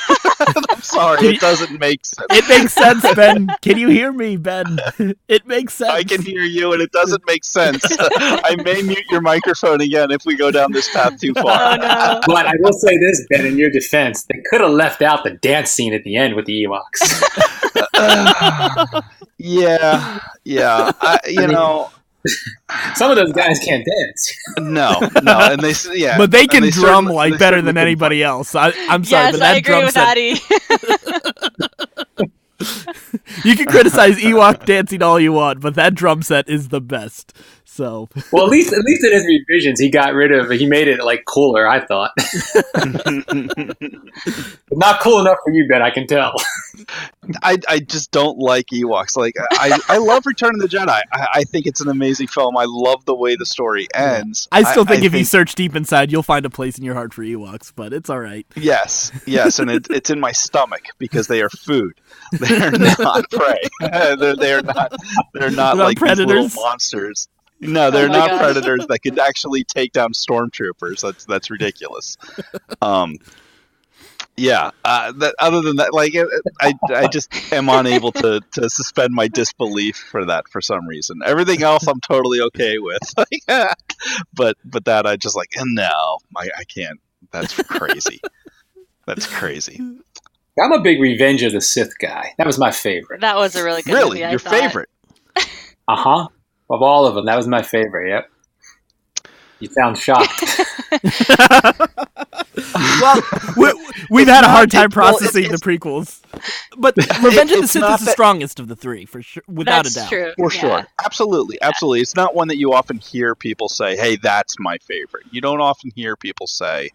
I'm sorry, it doesn't make sense. It makes sense, Ben. Can you hear me, Ben? It makes sense. I can hear you, and it doesn't make sense. I may mute your microphone again if we go down this path too far. Oh, no. But I will say this, Ben, in your defense, they could have left out the dance scene at the end with the Ewoks. Yeah. Some of those guys can't dance. No, and but they can drum like better than anybody else. I'm sorry, but that I agree with Addy. You can criticize Ewok dancing all you want, but that drum set is the best. So, well, at least in his revisions, he made it like cooler. I thought, but not cool enough for you, Ben. I can tell. I just don't like Ewoks. Like I love Return of the Jedi. I think it's an amazing film. I love the way the story ends. I still think if you search deep inside, you'll find a place in your heart for Ewoks. But it's all right. Yes, and it's in my stomach because they are food. They're not prey. They're not like predators. These little monsters. No, they're not predators that could actually take down stormtroopers. That's ridiculous. Other than that, like I just am unable to suspend my disbelief for that for some reason. Everything else I'm totally okay with. But that I just like, and no, I can't. That's crazy. That's crazy. I'm a big Revenge of the Sith guy. That was my favorite. That was a really good movie, your favorite? Uh-huh. Of all of them, that was my favorite, yep. You sound shocked. Well, we've had a hard time processing the prequels. But Revenge of the Sith is the strongest of the three, for sure, without a doubt. True. For sure. Absolutely. It's not one that you often hear people say, hey, that's my favorite. You don't often hear people say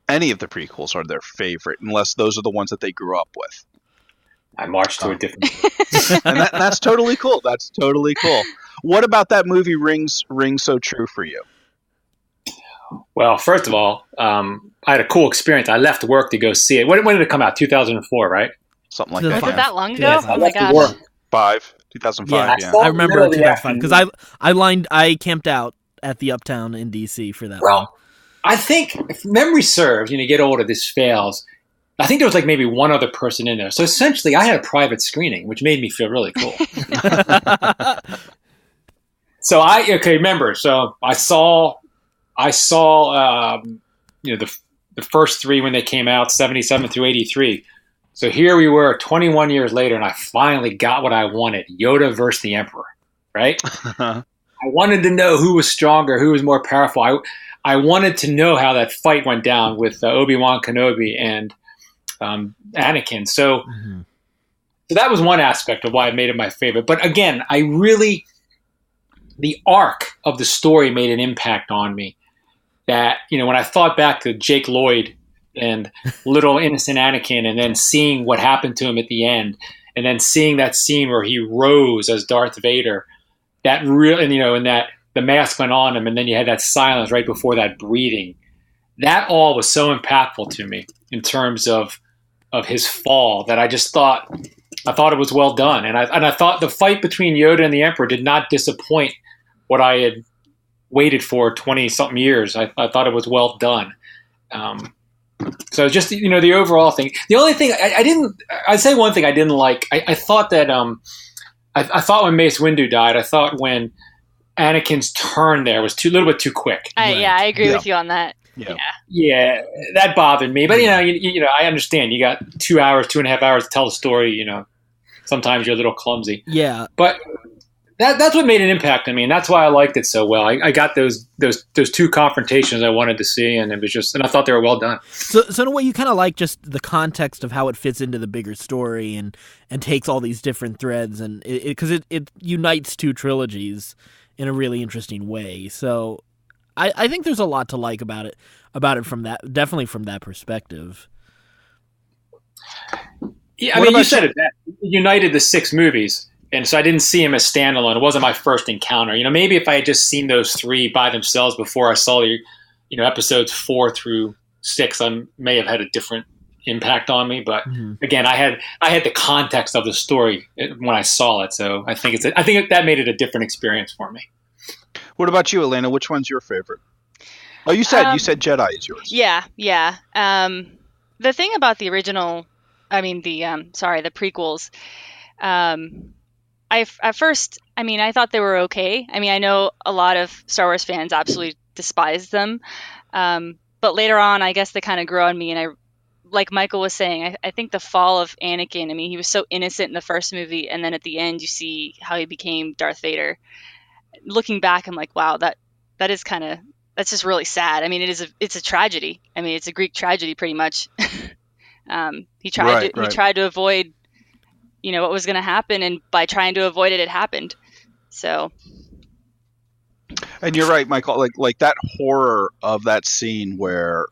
any of the prequels are their favorite, unless those are the ones that they grew up with. I marched to a different... And that's totally cool. That's totally cool. What about that movie rings so true for you? Well, first of all, I had a cool experience. I left work to go see it. When did it come out? 2004, right? Something like that. Was it that long ago? Yeah, oh my gosh. 2005, yeah. I remember 2005 because I camped out at the Uptown in DC for that one. I think, if memory serves, you get older, this fails. I think there was like maybe one other person in there. So essentially, I had a private screening, which made me feel really cool. So remember. So I saw the first three when they came out, 77 through 83. So here we were 21 years later, and I finally got what I wanted: Yoda versus the Emperor. Right? I wanted to know who was stronger, who was more powerful. I wanted to know how that fight went down with Obi-Wan Kenobi and Anakin. So that was one aspect of why I made it my favorite. But again, the arc of the story made an impact on me. That, when I thought back to Jake Lloyd and little innocent Anakin, and then seeing what happened to him at the end, and then seeing that scene where he rose as Darth Vader, that real, and that the mask went on him, and then you had that silence right before that breathing. That all was so impactful to me in terms of his fall, that I thought it was well done, and I thought the fight between Yoda and the Emperor did not disappoint what I had waited for 20-something years. I thought it was well done. So just, the overall thing. The only thing I'd say one thing I didn't like, I thought that, I thought when Mace Windu died, I thought when Anakin's turn there was a little bit too quick. Yeah, I agree with you on that. Yeah, that bothered me. But, I understand. You got 2.5 hours to tell the story, sometimes you're a little clumsy. Yeah. But that's what made an impact on me, and that's why I liked it so well. I got those two confrontations I wanted to see, and I thought they were well done. So in a way, you kind of like just the context of how it fits into the bigger story and takes all these different threads, and because it unites two trilogies in a really interesting way. So I think there's a lot to like about it from definitely from that perspective. Yeah, I mean, you said it. It united the 6 movies. And so I didn't see him as standalone. It wasn't my first encounter. Maybe if I had just seen those 3 by themselves before I saw episodes 4 through 6, I may have had a different impact on me. But again, I had the context of the story when I saw it. So I think that made it a different experience for me. What about you, Elaina? Which one's your favorite? Oh, you said Jedi is yours. Yeah. The thing about the original, the prequels. I thought they were okay. I know a lot of Star Wars fans absolutely despise them. But later on, I guess they kind of grew on me. And like Michael was saying, I think the fall of Anakin, he was so innocent in the first movie. And then at the end, you see how he became Darth Vader. Looking back, I'm like, wow, that's just really sad. It's a tragedy. It's a Greek tragedy pretty much. He tried to avoid what was going to happen, and by trying to avoid it, it happened. So, and you're right, Michael. Like that horror of that scene where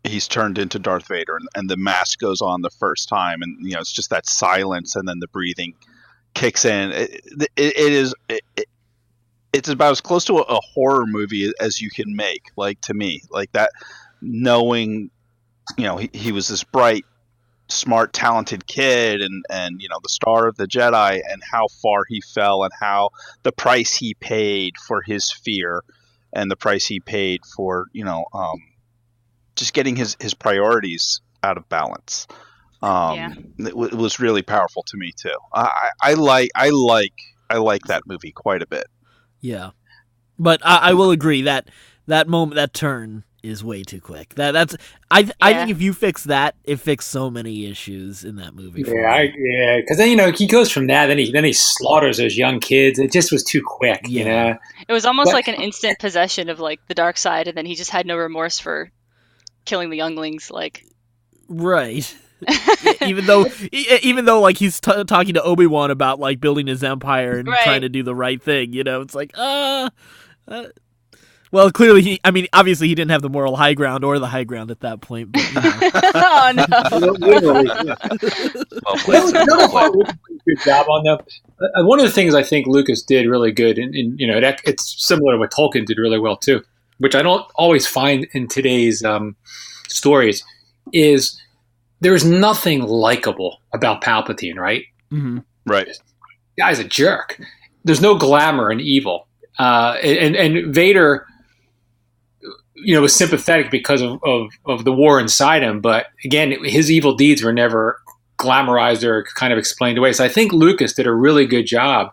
he's turned into Darth Vader, and the mask goes on the first time, and it's just that silence, and then the breathing kicks in. It's about as close to a horror movie as you can make. Like, to me, like that, knowing, he was this bright, smart, talented kid, and the star of the Jedi, and how far he fell, and how the price he paid for his fear, and the price he paid for just getting his priorities out of balance. It was really powerful to me too. I like that movie quite a bit. Yeah, but I will agree that moment, that turn, is way too quick. I think if you fix that, it fixed so many issues in that movie. Because then he goes from that, then he slaughters those young kids. It just was too quick. It was almost like an instant possession of like the dark side, and then he just had no remorse for killing the younglings. Right. even though like he's talking to Obi-Wan about like building his empire and trying to do the right thing, it's like well, clearly obviously he didn't have the moral high ground or the high ground at that point. But, oh no! Good job on that. One of the things I think Lucas did really good, and it's similar to what Tolkien did really well too, which I don't always find in today's stories, is there's nothing likable about Palpatine, right? Mm-hmm. Right. The guy's a jerk. There's no glamour in evil, and Vader, was sympathetic because of the war inside him. But again, his evil deeds were never glamorized or kind of explained away. So I think Lucas did a really good job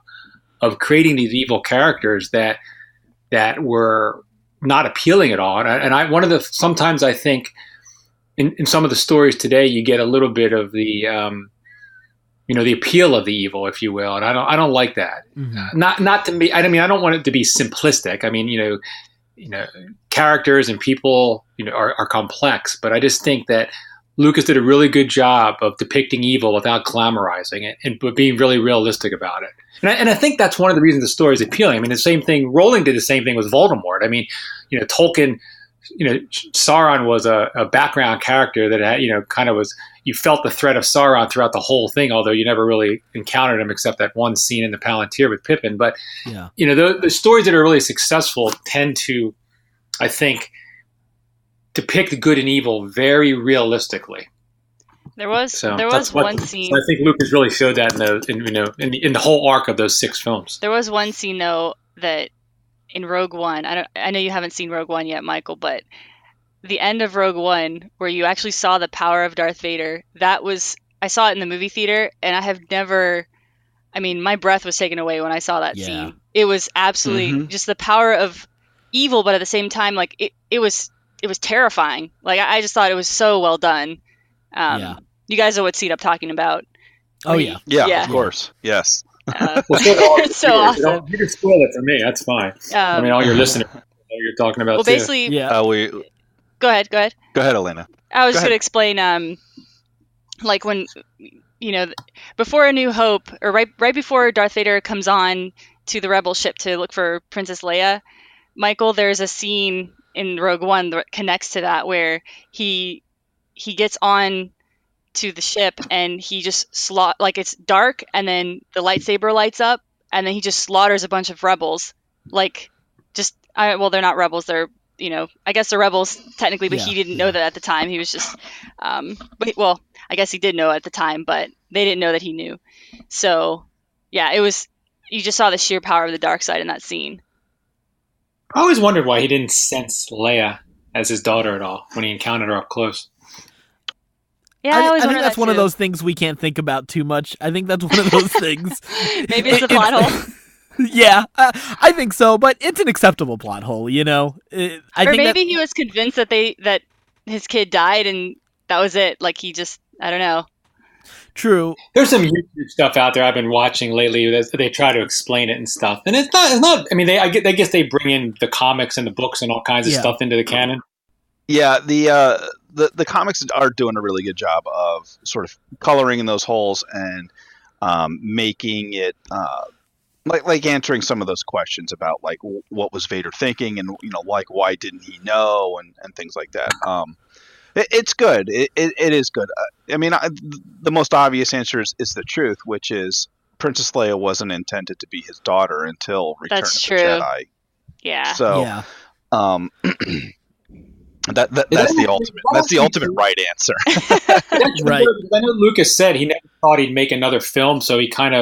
of creating these evil characters that were not appealing at all. And sometimes I think in some of the stories today, you get a little bit of the the appeal of the evil, if you will, and I don't like that. Mm-hmm. Not to me. I don't want it to be simplistic. characters and people, are complex. But I just think that Lucas did a really good job of depicting evil without glamorizing it, but being really realistic about it. And I think that's one of the reasons the story is appealing. I mean, the same thing, Rowling did the same thing with Voldemort. I mean, Tolkien, Sauron was a background character that had, kind of was, you felt the threat of Sauron throughout the whole thing, although you never really encountered him except that one scene in the Palantir with Pippin. But, the stories that are really successful tend to, I think, depict good and evil very realistically. There was one scene. So I think Lucas really showed that in the whole arc of those 6 films. There was one scene though that in Rogue One. I know you haven't seen Rogue One yet, Michael, but the end of Rogue One, where you actually saw the power of Darth Vader, I saw it in the movie theater, and I have never. I mean, my breath was taken away when I saw that scene. It was absolutely just the power of evil, but at the same time, like it was terrifying. Like I just thought it was so well done. You guys know what scene I'm talking about. Oh yeah, of course, yes. It's so awesome. You can spoil it for me. That's fine. I mean, all your listeners know what you're talking about. Well, basically, Go ahead. Go ahead, Elaina. I was just going to explain. Like when before A New Hope, or right before Darth Vader comes on to the Rebel ship to look for Princess Leia, Michael, there's a scene in Rogue One that connects to that where he gets on to the ship and he just like it's dark and then the lightsaber lights up and then he just slaughters a bunch of rebels. Like they're not rebels. They're I guess they're rebels technically, but he didn't know that at the time. He was just I guess he did know at the time, but they didn't know that he knew. So it was, you just saw the sheer power of the dark side in that scene. I always wondered why he didn't sense Leia as his daughter at all when he encountered her up close. Yeah, I think that's one of those things we can't think about too much. I think that's one of those things. Maybe it's a plot hole. Yeah, I think so, but it's an acceptable plot hole, He was convinced that his kid died and that was it. Like he just, I don't know. True. There's some YouTube stuff out there I've been watching lately that they try to explain it and stuff, and it's not. I mean, I guess they bring in the comics and the books and all kinds of stuff into the canon. Yeah, the comics are doing a really good job of sort of coloring in those holes and making it like answering some of those questions about like what was Vader thinking and like why didn't he know and things like that. It's good. It is good. I mean, the most obvious answer is the truth, which is Princess Leia wasn't intended to be his daughter until Return of the Jedi. Yeah. So, that's the ultimate. That's the ultimate right answer. Right. I know Lucas said he never thought he'd make another film, so he had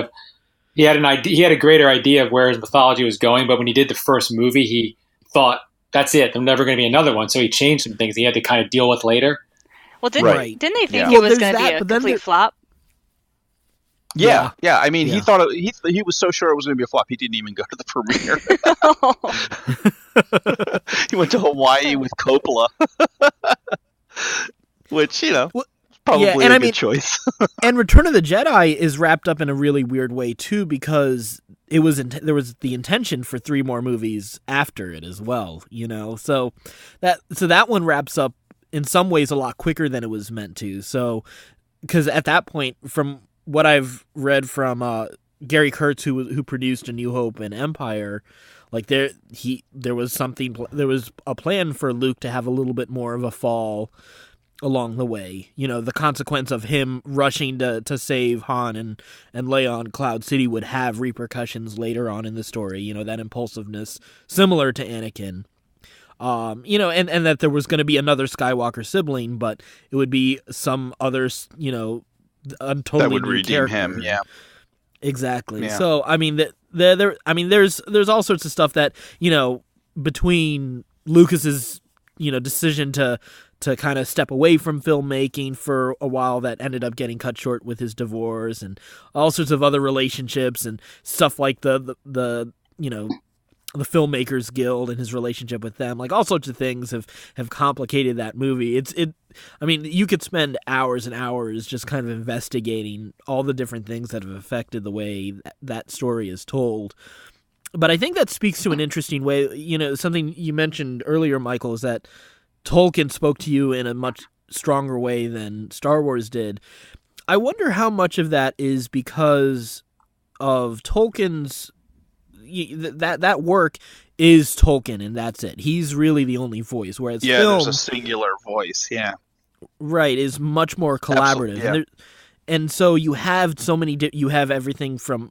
an idea. He had a greater idea of where his mythology was going, but when he did the first movie, he thought, that's it. There's never going to be another one. So he changed some things he had to kind of deal with later. Well, didn't they think it was going to be a complete flop? Yeah. I mean, he thought he was so sure it was going to be a flop. He didn't even go to the premiere. He went to Hawaii with Coppola, which probably a good choice. And Return of the Jedi is wrapped up in a really weird way too, because there was the intention for 3 more movies after it as well. So that one wraps up in some ways a lot quicker than it was meant to. So because at that point, from what I've read from Gary Kurtz, who produced A New Hope and Empire, like there was a plan for Luke to have a little bit more of a fall along the way. The consequence of him rushing to save Han and Leia on Cloud City would have repercussions later on in the story. That impulsiveness, similar to Anakin. And that there was going to be another Skywalker sibling, but it would be some others, totally that would new redeem character. him. Yeah, exactly. Yeah. So I mean, there's all sorts of stuff that between Lucas's decision to kind of step away from filmmaking for a while that ended up getting cut short with his divorce and all sorts of other relationships and stuff like the Filmmakers Guild and his relationship with them, like all sorts of things have complicated that movie. I mean, you could spend hours and hours just kind of investigating all the different things that have affected the way that story is told. But I think that speaks to an interesting way. You know, something you mentioned earlier, Michael, is that Tolkien spoke to you in a much stronger way than Star Wars did. I wonder how much of that is because of Tolkien's that work is Tolkien, and that's it. He's really the only voice. Whereas film, there's a singular voice. Yeah, right, is much more collaborative. Yeah. And so you have so many. You have everything from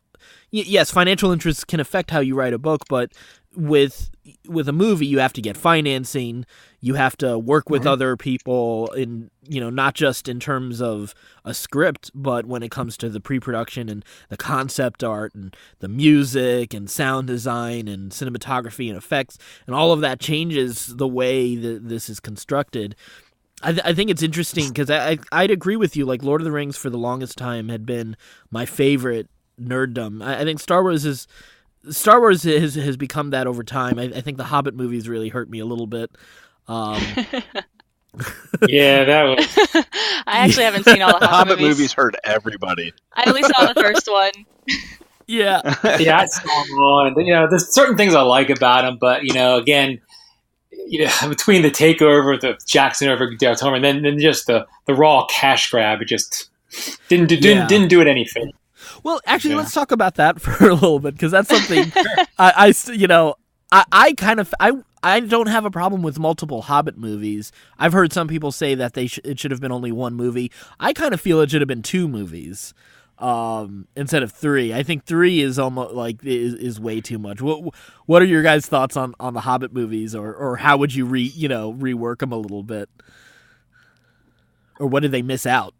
yes, financial interests can affect how you write a book, but with a movie, you have to get financing. You have to work with other people in, not just in terms of a script, but when it comes to the pre-production and the concept art and the music and sound design and cinematography and effects, and all of that changes the way that this is constructed. I think it's interesting because I'd agree with you. Like, Lord of the Rings for the longest time had been my favorite nerddom. I think Star Wars has become that over time. I think the Hobbit movies really hurt me a little bit. Yeah, that was. I actually haven't seen all the Hobbit movies hurt everybody. I only saw the first one. Yeah. Yeah, I saw them all, and there's certain things I like about them, but again, between the takeover, the Jackson over Del Toro, and then just the raw cash grab, it just didn't do it any favor. Well, actually, let's talk about that for a little bit, because that's something I don't have a problem with multiple Hobbit movies. I've heard some people say that it should have been only one movie. I kind of feel it should have been two movies instead of three. I think three is almost is way too much. What are your guys' thoughts on the Hobbit movies, or how would you rework them a little bit, or what did they miss out?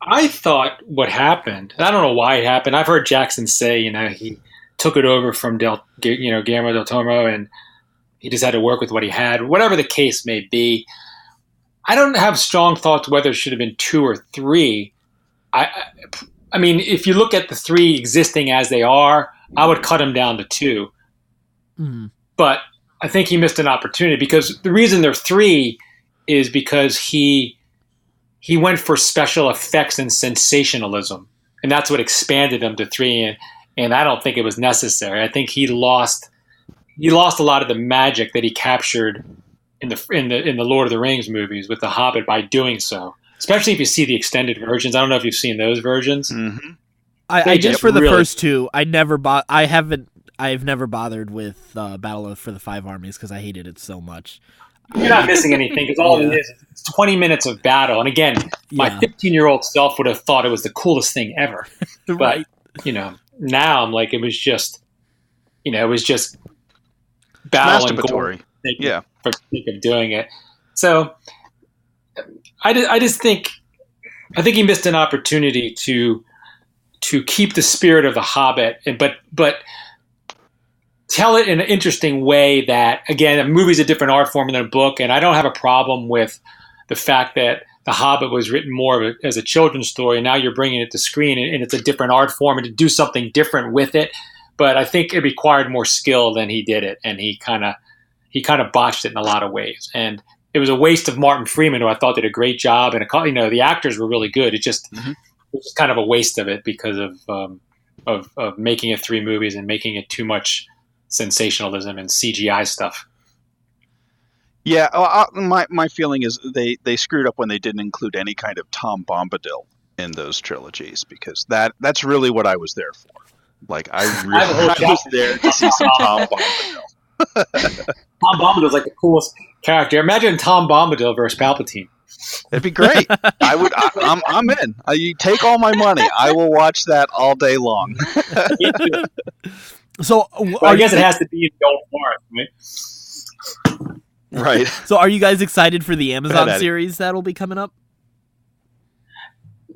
I thought what happened, I don't know why it happened. I've heard Jackson say, he took it over from Guillermo del Toro, and he just had to work with what he had. Whatever the case may be, I don't have strong thoughts whether it should have been two or three. I mean, if you look at the three existing as they are, I would cut them down to two. Mm-hmm. But I think he missed an opportunity, because the reason they're three is because he went for special effects and sensationalism, and that's what expanded them to three. And I don't think it was necessary. I think he lost a lot of the magic that he captured in the Lord of the Rings movies with the Hobbit by doing so. Especially if you see the extended versions. I don't know if you've seen those versions. Mm-hmm. I just for the first two. I've never bothered with Battle for the Five Armies because I hated it so much. You're not missing anything, because all it is 20 minutes of battle. And again, my 15-year-old self would have thought it was the coolest thing ever. Right. But, now I'm like, it was just battle and gore for the sake of doing it. So I think he missed an opportunity to keep the spirit of the Hobbit, but tell it in an interesting way that, again, a movie's a different art form than a book, and I don't have a problem with the fact that The Hobbit was written more as a children's story, and now you're bringing it to screen, and it's a different art form, and to do something different with it. But I think it required more skill than he did it, and he kind of botched it in a lot of ways. And it was a waste of Martin Freeman, who I thought did a great job, and the actors were really good. It was kind of a waste of it because of making it three movies and making it too much sensationalism and CGI stuff. Yeah, my feeling is they screwed up when they didn't include any kind of Tom Bombadil in those trilogies, because that's really what I was there for. Like, I was there to see some Tom Bombadil. Tom Bombadil's like the coolest character. Imagine Tom Bombadil versus Palpatine. It'd be great. I'm in. You take all my money. I will watch that all day long. So I guess it has to be in the old forest, right? Right. So are you guys excited for the Amazon series that'll be coming up?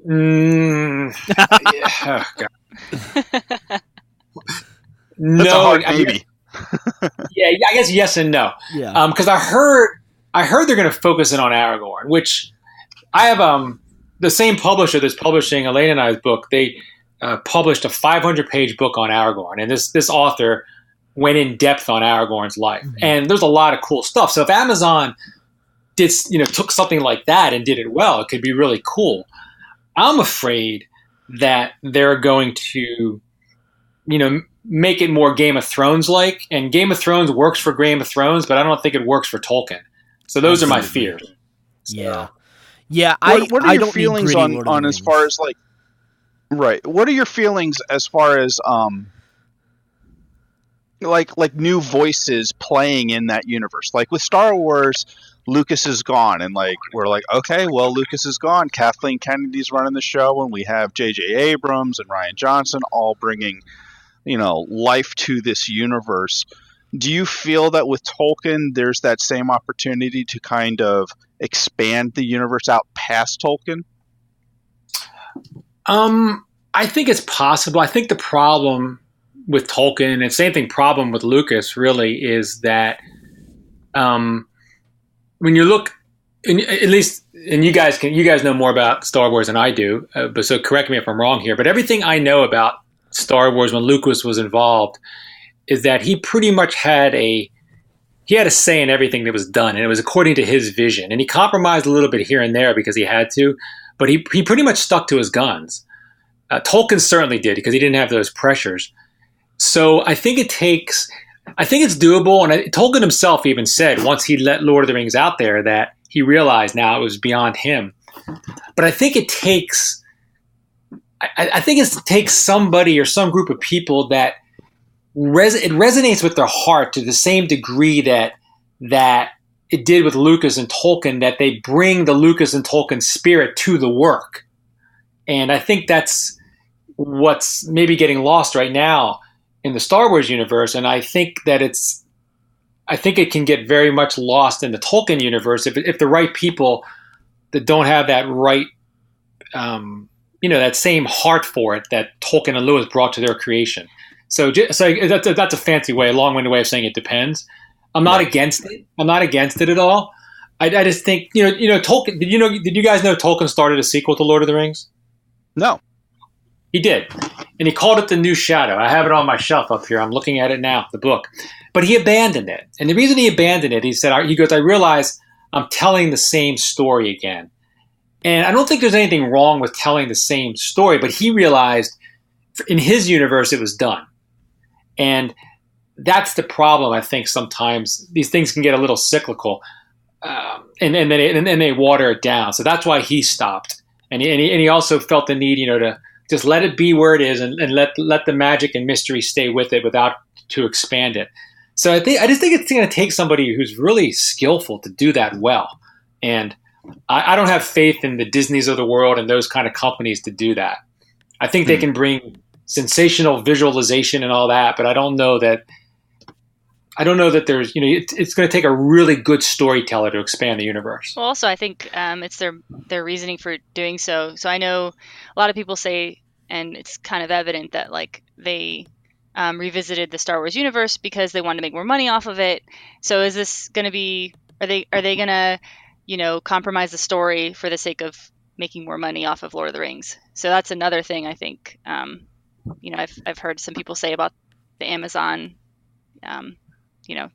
Yeah. Oh, God. That's a hard maybe. I guess yes and no. Yeah. Because I heard they're going to focus in on Aragorn, which I have the same publisher that's publishing Elaina and I's book. They published a 500-page book on Aragorn, and this author went in depth on Aragorn's life, and there's a lot of cool stuff. So if Amazon took something like that and did it well, it could be really cool. I'm afraid that they're going to, make it more Game of Thrones like, and Game of Thrones works for Game of Thrones, but I don't think it works for Tolkien. So those are my fears. Yeah. Yeah, What are I your don't feelings need gritty Lord of on the as Rings. far as like, right? What are your feelings as far as like new voices playing in that universe? Like with Star Wars, Lucas is gone, and like we're like, okay, well, Lucas is gone. Kathleen Kennedy's running the show, and we have J.J. Abrams and Rian Johnson all bringing, life to this universe. Do you feel that with Tolkien, there's that same opportunity to kind of expand the universe out past Tolkien? I think it's possible. I think the problem with Tolkien, and same thing problem with Lucas, really is that when you look, at least, and you guys know more about Star Wars than I do, but so correct me if I'm wrong here. But everything I know about Star Wars when Lucas was involved is that he pretty much had a say in everything that was done, and it was according to his vision. And he compromised a little bit here and there because he had to, but he pretty much stuck to his guns. Tolkien certainly did because he didn't have those pressures. So I think it's doable. And Tolkien himself even said once he let Lord of the Rings out there that he realized now it was beyond him. But I think it takes somebody or some group of people that it resonates with their heart to the same degree that it did with Lucas and Tolkien, that they bring the Lucas and Tolkien spirit to the work. And I think that's what's maybe getting lost right now in the Star Wars universe. And I think that it can get very much lost in the Tolkien universe if the right people that don't have that right, that same heart for it that Tolkien and Lewis brought to their creation. So that's a fancy way, a long-winded way of saying it depends. I'm not against it. I'm not against it at all. I just think, Tolkien, did you guys know Tolkien started a sequel to Lord of the Rings? No. He did. And he called it The New Shadow. I have it on my shelf up here. I'm looking at it now, the book. But he abandoned it. And the reason he abandoned it, he goes, I realize I'm telling the same story again. And I don't think there's anything wrong with telling the same story, but he realized in his universe it was done. And that's the problem. I think sometimes these things can get a little cyclical, and then they water it down. So that's why he stopped. And he also felt the need, to just let it be where it is and let the magic and mystery stay with it without to expand it. So I just think it's going to take somebody who's really skillful to do that well. And I don't have faith in the Disneys of the world and those kind of companies to do that. I think they can bring sensational visualization and all that, but I don't know that there's, it's going to take a really good storyteller to expand the universe. Well, also, I think it's their reasoning for doing so. So I know a lot of people say, and it's kind of evident that like they revisited the Star Wars universe because they wanted to make more money off of it. So is this going to be? Are they going to, compromise the story for the sake of making more money off of Lord of the Rings? So that's another thing I think. I've heard some people say about the Amazon.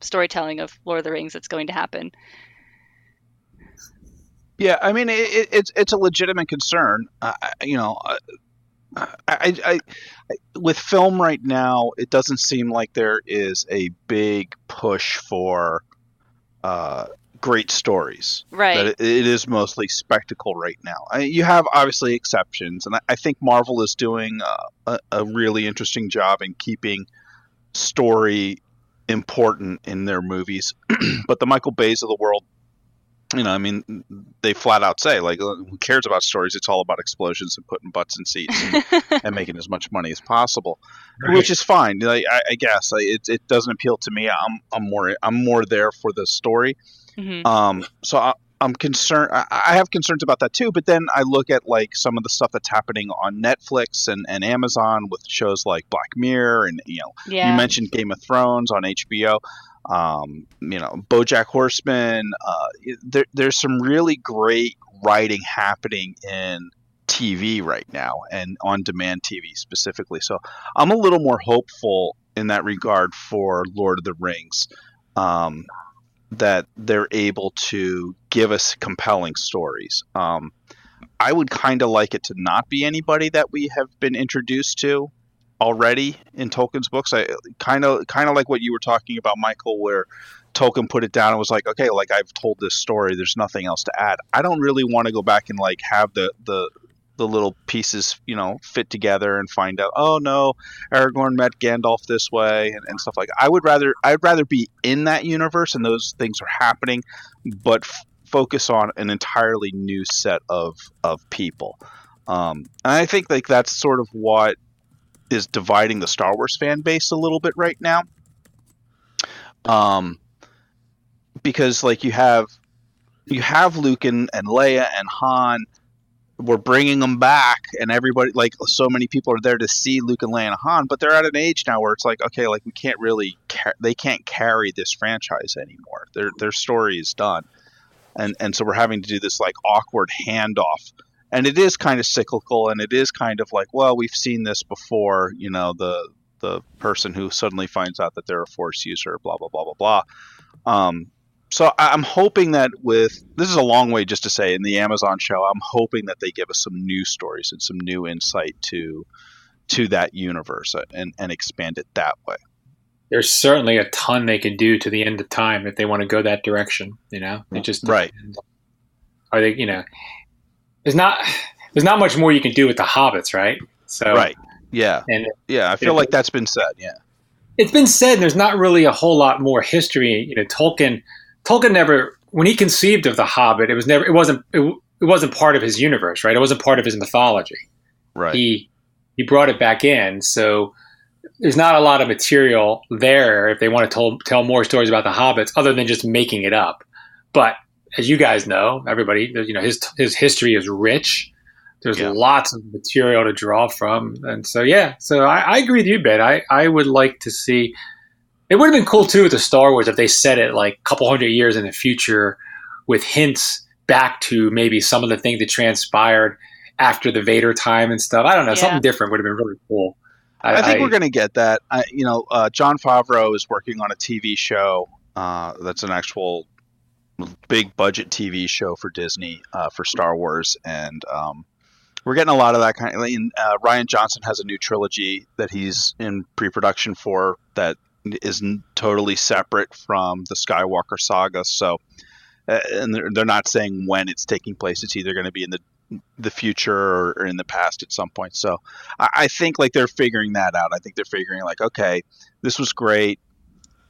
Storytelling of Lord of the Rings that's going to happen. Yeah, I mean, it's a legitimate concern. With film right now, it doesn't seem like there is a big push for great stories. Right. That it is mostly spectacle right now. You have obviously exceptions, and I think Marvel is doing a really interesting job in keeping story important in their movies. But the Michael Bays of the world, they flat out say, like, who cares about stories? It's all about explosions and putting butts in seats and making as much money as possible, right. Which is fine. Like, I guess it doesn't appeal to me. I'm more there for the story. Mm-hmm. So I'm concerned. I have concerns about that too. But then I look at like some of the stuff that's happening on Netflix and Amazon with shows like Black Mirror, and you mentioned Game of Thrones on HBO. BoJack Horseman. There's some really great writing happening in TV right now, and on-demand TV specifically. So I'm a little more hopeful in that regard for Lord of the Rings. That they're able to give us compelling stories. I would kind of like it to not be anybody that we have been introduced to already in Tolkien's books. I kind of like what you were talking about, Michael, where Tolkien put it down and was like, okay, like I've told this story. There's nothing else to add. I don't really want to go back and like have the little pieces, fit together and find out, oh no, Aragorn met Gandalf this way and stuff like that. I'd rather be in that universe and those things are happening, but focus on an entirely new set of people. And I think like that's sort of what is dividing the Star Wars fan base a little bit right now. Because like you have Luke and Leia and Han. We're bringing them back, and everybody, like, so many people are there to see Luke and Leia and Han, but they're at an age now where it's like, okay, like we can't really they can't carry this franchise anymore. Their story is done, and so we're having to do this like awkward handoff, and it is kind of cyclical, and it is kind of like, well, we've seen this before, the person who suddenly finds out that they're a Force user, blah blah blah blah blah. So I'm hoping that this is a long way just to say in the Amazon show, I'm hoping that they give us some new stories and some new insight to that universe and expand it that way. There's certainly a ton they can do to the end of time if they want to go that direction. It just right. Are they? There's not much more you can do with the hobbits, right? So right. Yeah. And I feel like that's been said. Yeah. It's been said. There's not really a whole lot more history. Tolkien never, when he conceived of the Hobbit, it wasn't part of his universe, right? It wasn't part of his mythology. Right. He brought it back in, so there's not a lot of material there if they want to tell more stories about the hobbits, other than just making it up. But as you guys know, everybody, his history is rich. There's lots of material to draw from, and so I agree with you, Ben. I would like to see. It would have been cool too with the Star Wars if they set it like a couple hundred years in the future with hints back to maybe some of the things that transpired after the Vader time and stuff. I don't know. Something different would have been really cool. I think we're going to get that. Jon Favreau is working on a TV show that's an actual big budget TV show for Disney for Star Wars. And we're getting a lot of that kind of thing. Rian Johnson has a new trilogy that he's in pre-production for that is totally separate from the Skywalker saga. So, and they're not saying when it's taking place. It's either going to be in the future or in the past at some point. So I think like they're figuring that out. I think they're figuring like, okay, this was great,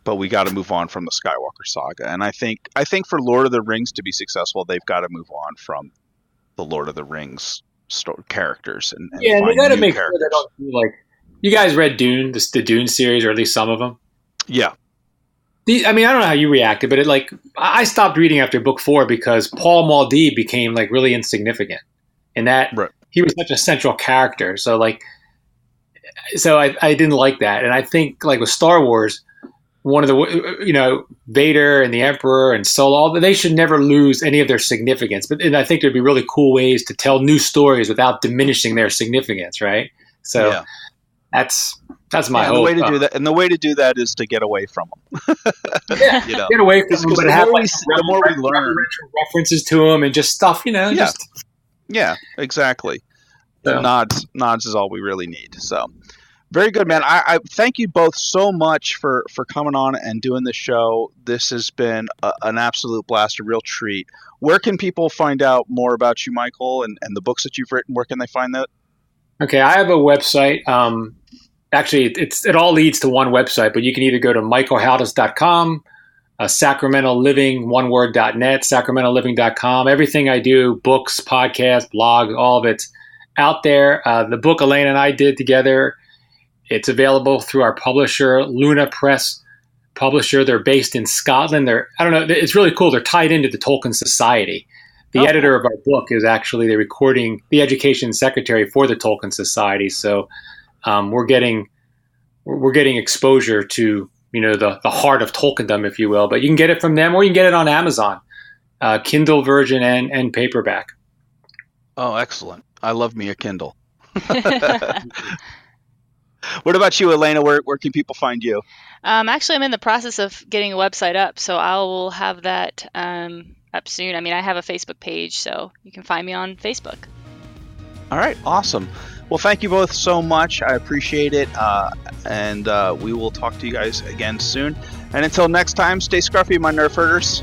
but we got to move on from the Skywalker saga. And I think for Lord of the Rings to be successful, they've got to move on from the Lord of the Rings characters. And they got to make sure they don't do like, you guys read Dune, the Dune series, or at least some of them? Yeah. I don't know how you reacted, but I stopped reading after book 4 because Paul Muad'Dib became like really insignificant, and that he was such a central character. So I didn't like that, and I think like with Star Wars, one of the Vader and the Emperor and Solo, they should never lose any of their significance. And I think there'd be really cool ways to tell new stories without diminishing their significance, right? So. Yeah. That's my hope. The way to do that, and the way to do that is to get away from them. Get away from them, but have the more we learn references to them and just stuff, Yeah, exactly. So. Nods is all we really need. So, very good, man. I thank you both so much for coming on and doing this show. This has been an absolute blast, a real treat. Where can people find out more about you, Michael, and the books that you've written? Where can they find that? Okay, I have a website. Actually, it all leads to one website, but you can either go to michaelhaldas.com, sacramentoliving.net, sacramentoliving.com. Everything I do, books, podcasts, blog, all of it's out there. The book Elaina and I did together, it's available through our publisher, Luna Press publisher. They're based in Scotland. It's really cool. They're tied into the Tolkien Society. The editor of our book is actually the education secretary for the Tolkien Society. So we're getting exposure to the heart of Tolkiendom, if you will. But you can get it from them, or you can get it on Amazon, Kindle version and paperback. Oh, excellent! I love me a Kindle. What about you, Elaina? Where can people find you? Actually, I'm in the process of getting a website up, so I will have that up soon. I have a Facebook page, so you can find me on Facebook. All right, awesome. Well, thank you both so much. I appreciate it. And we will talk to you guys again soon. And until next time, stay scruffy, my nerf herders.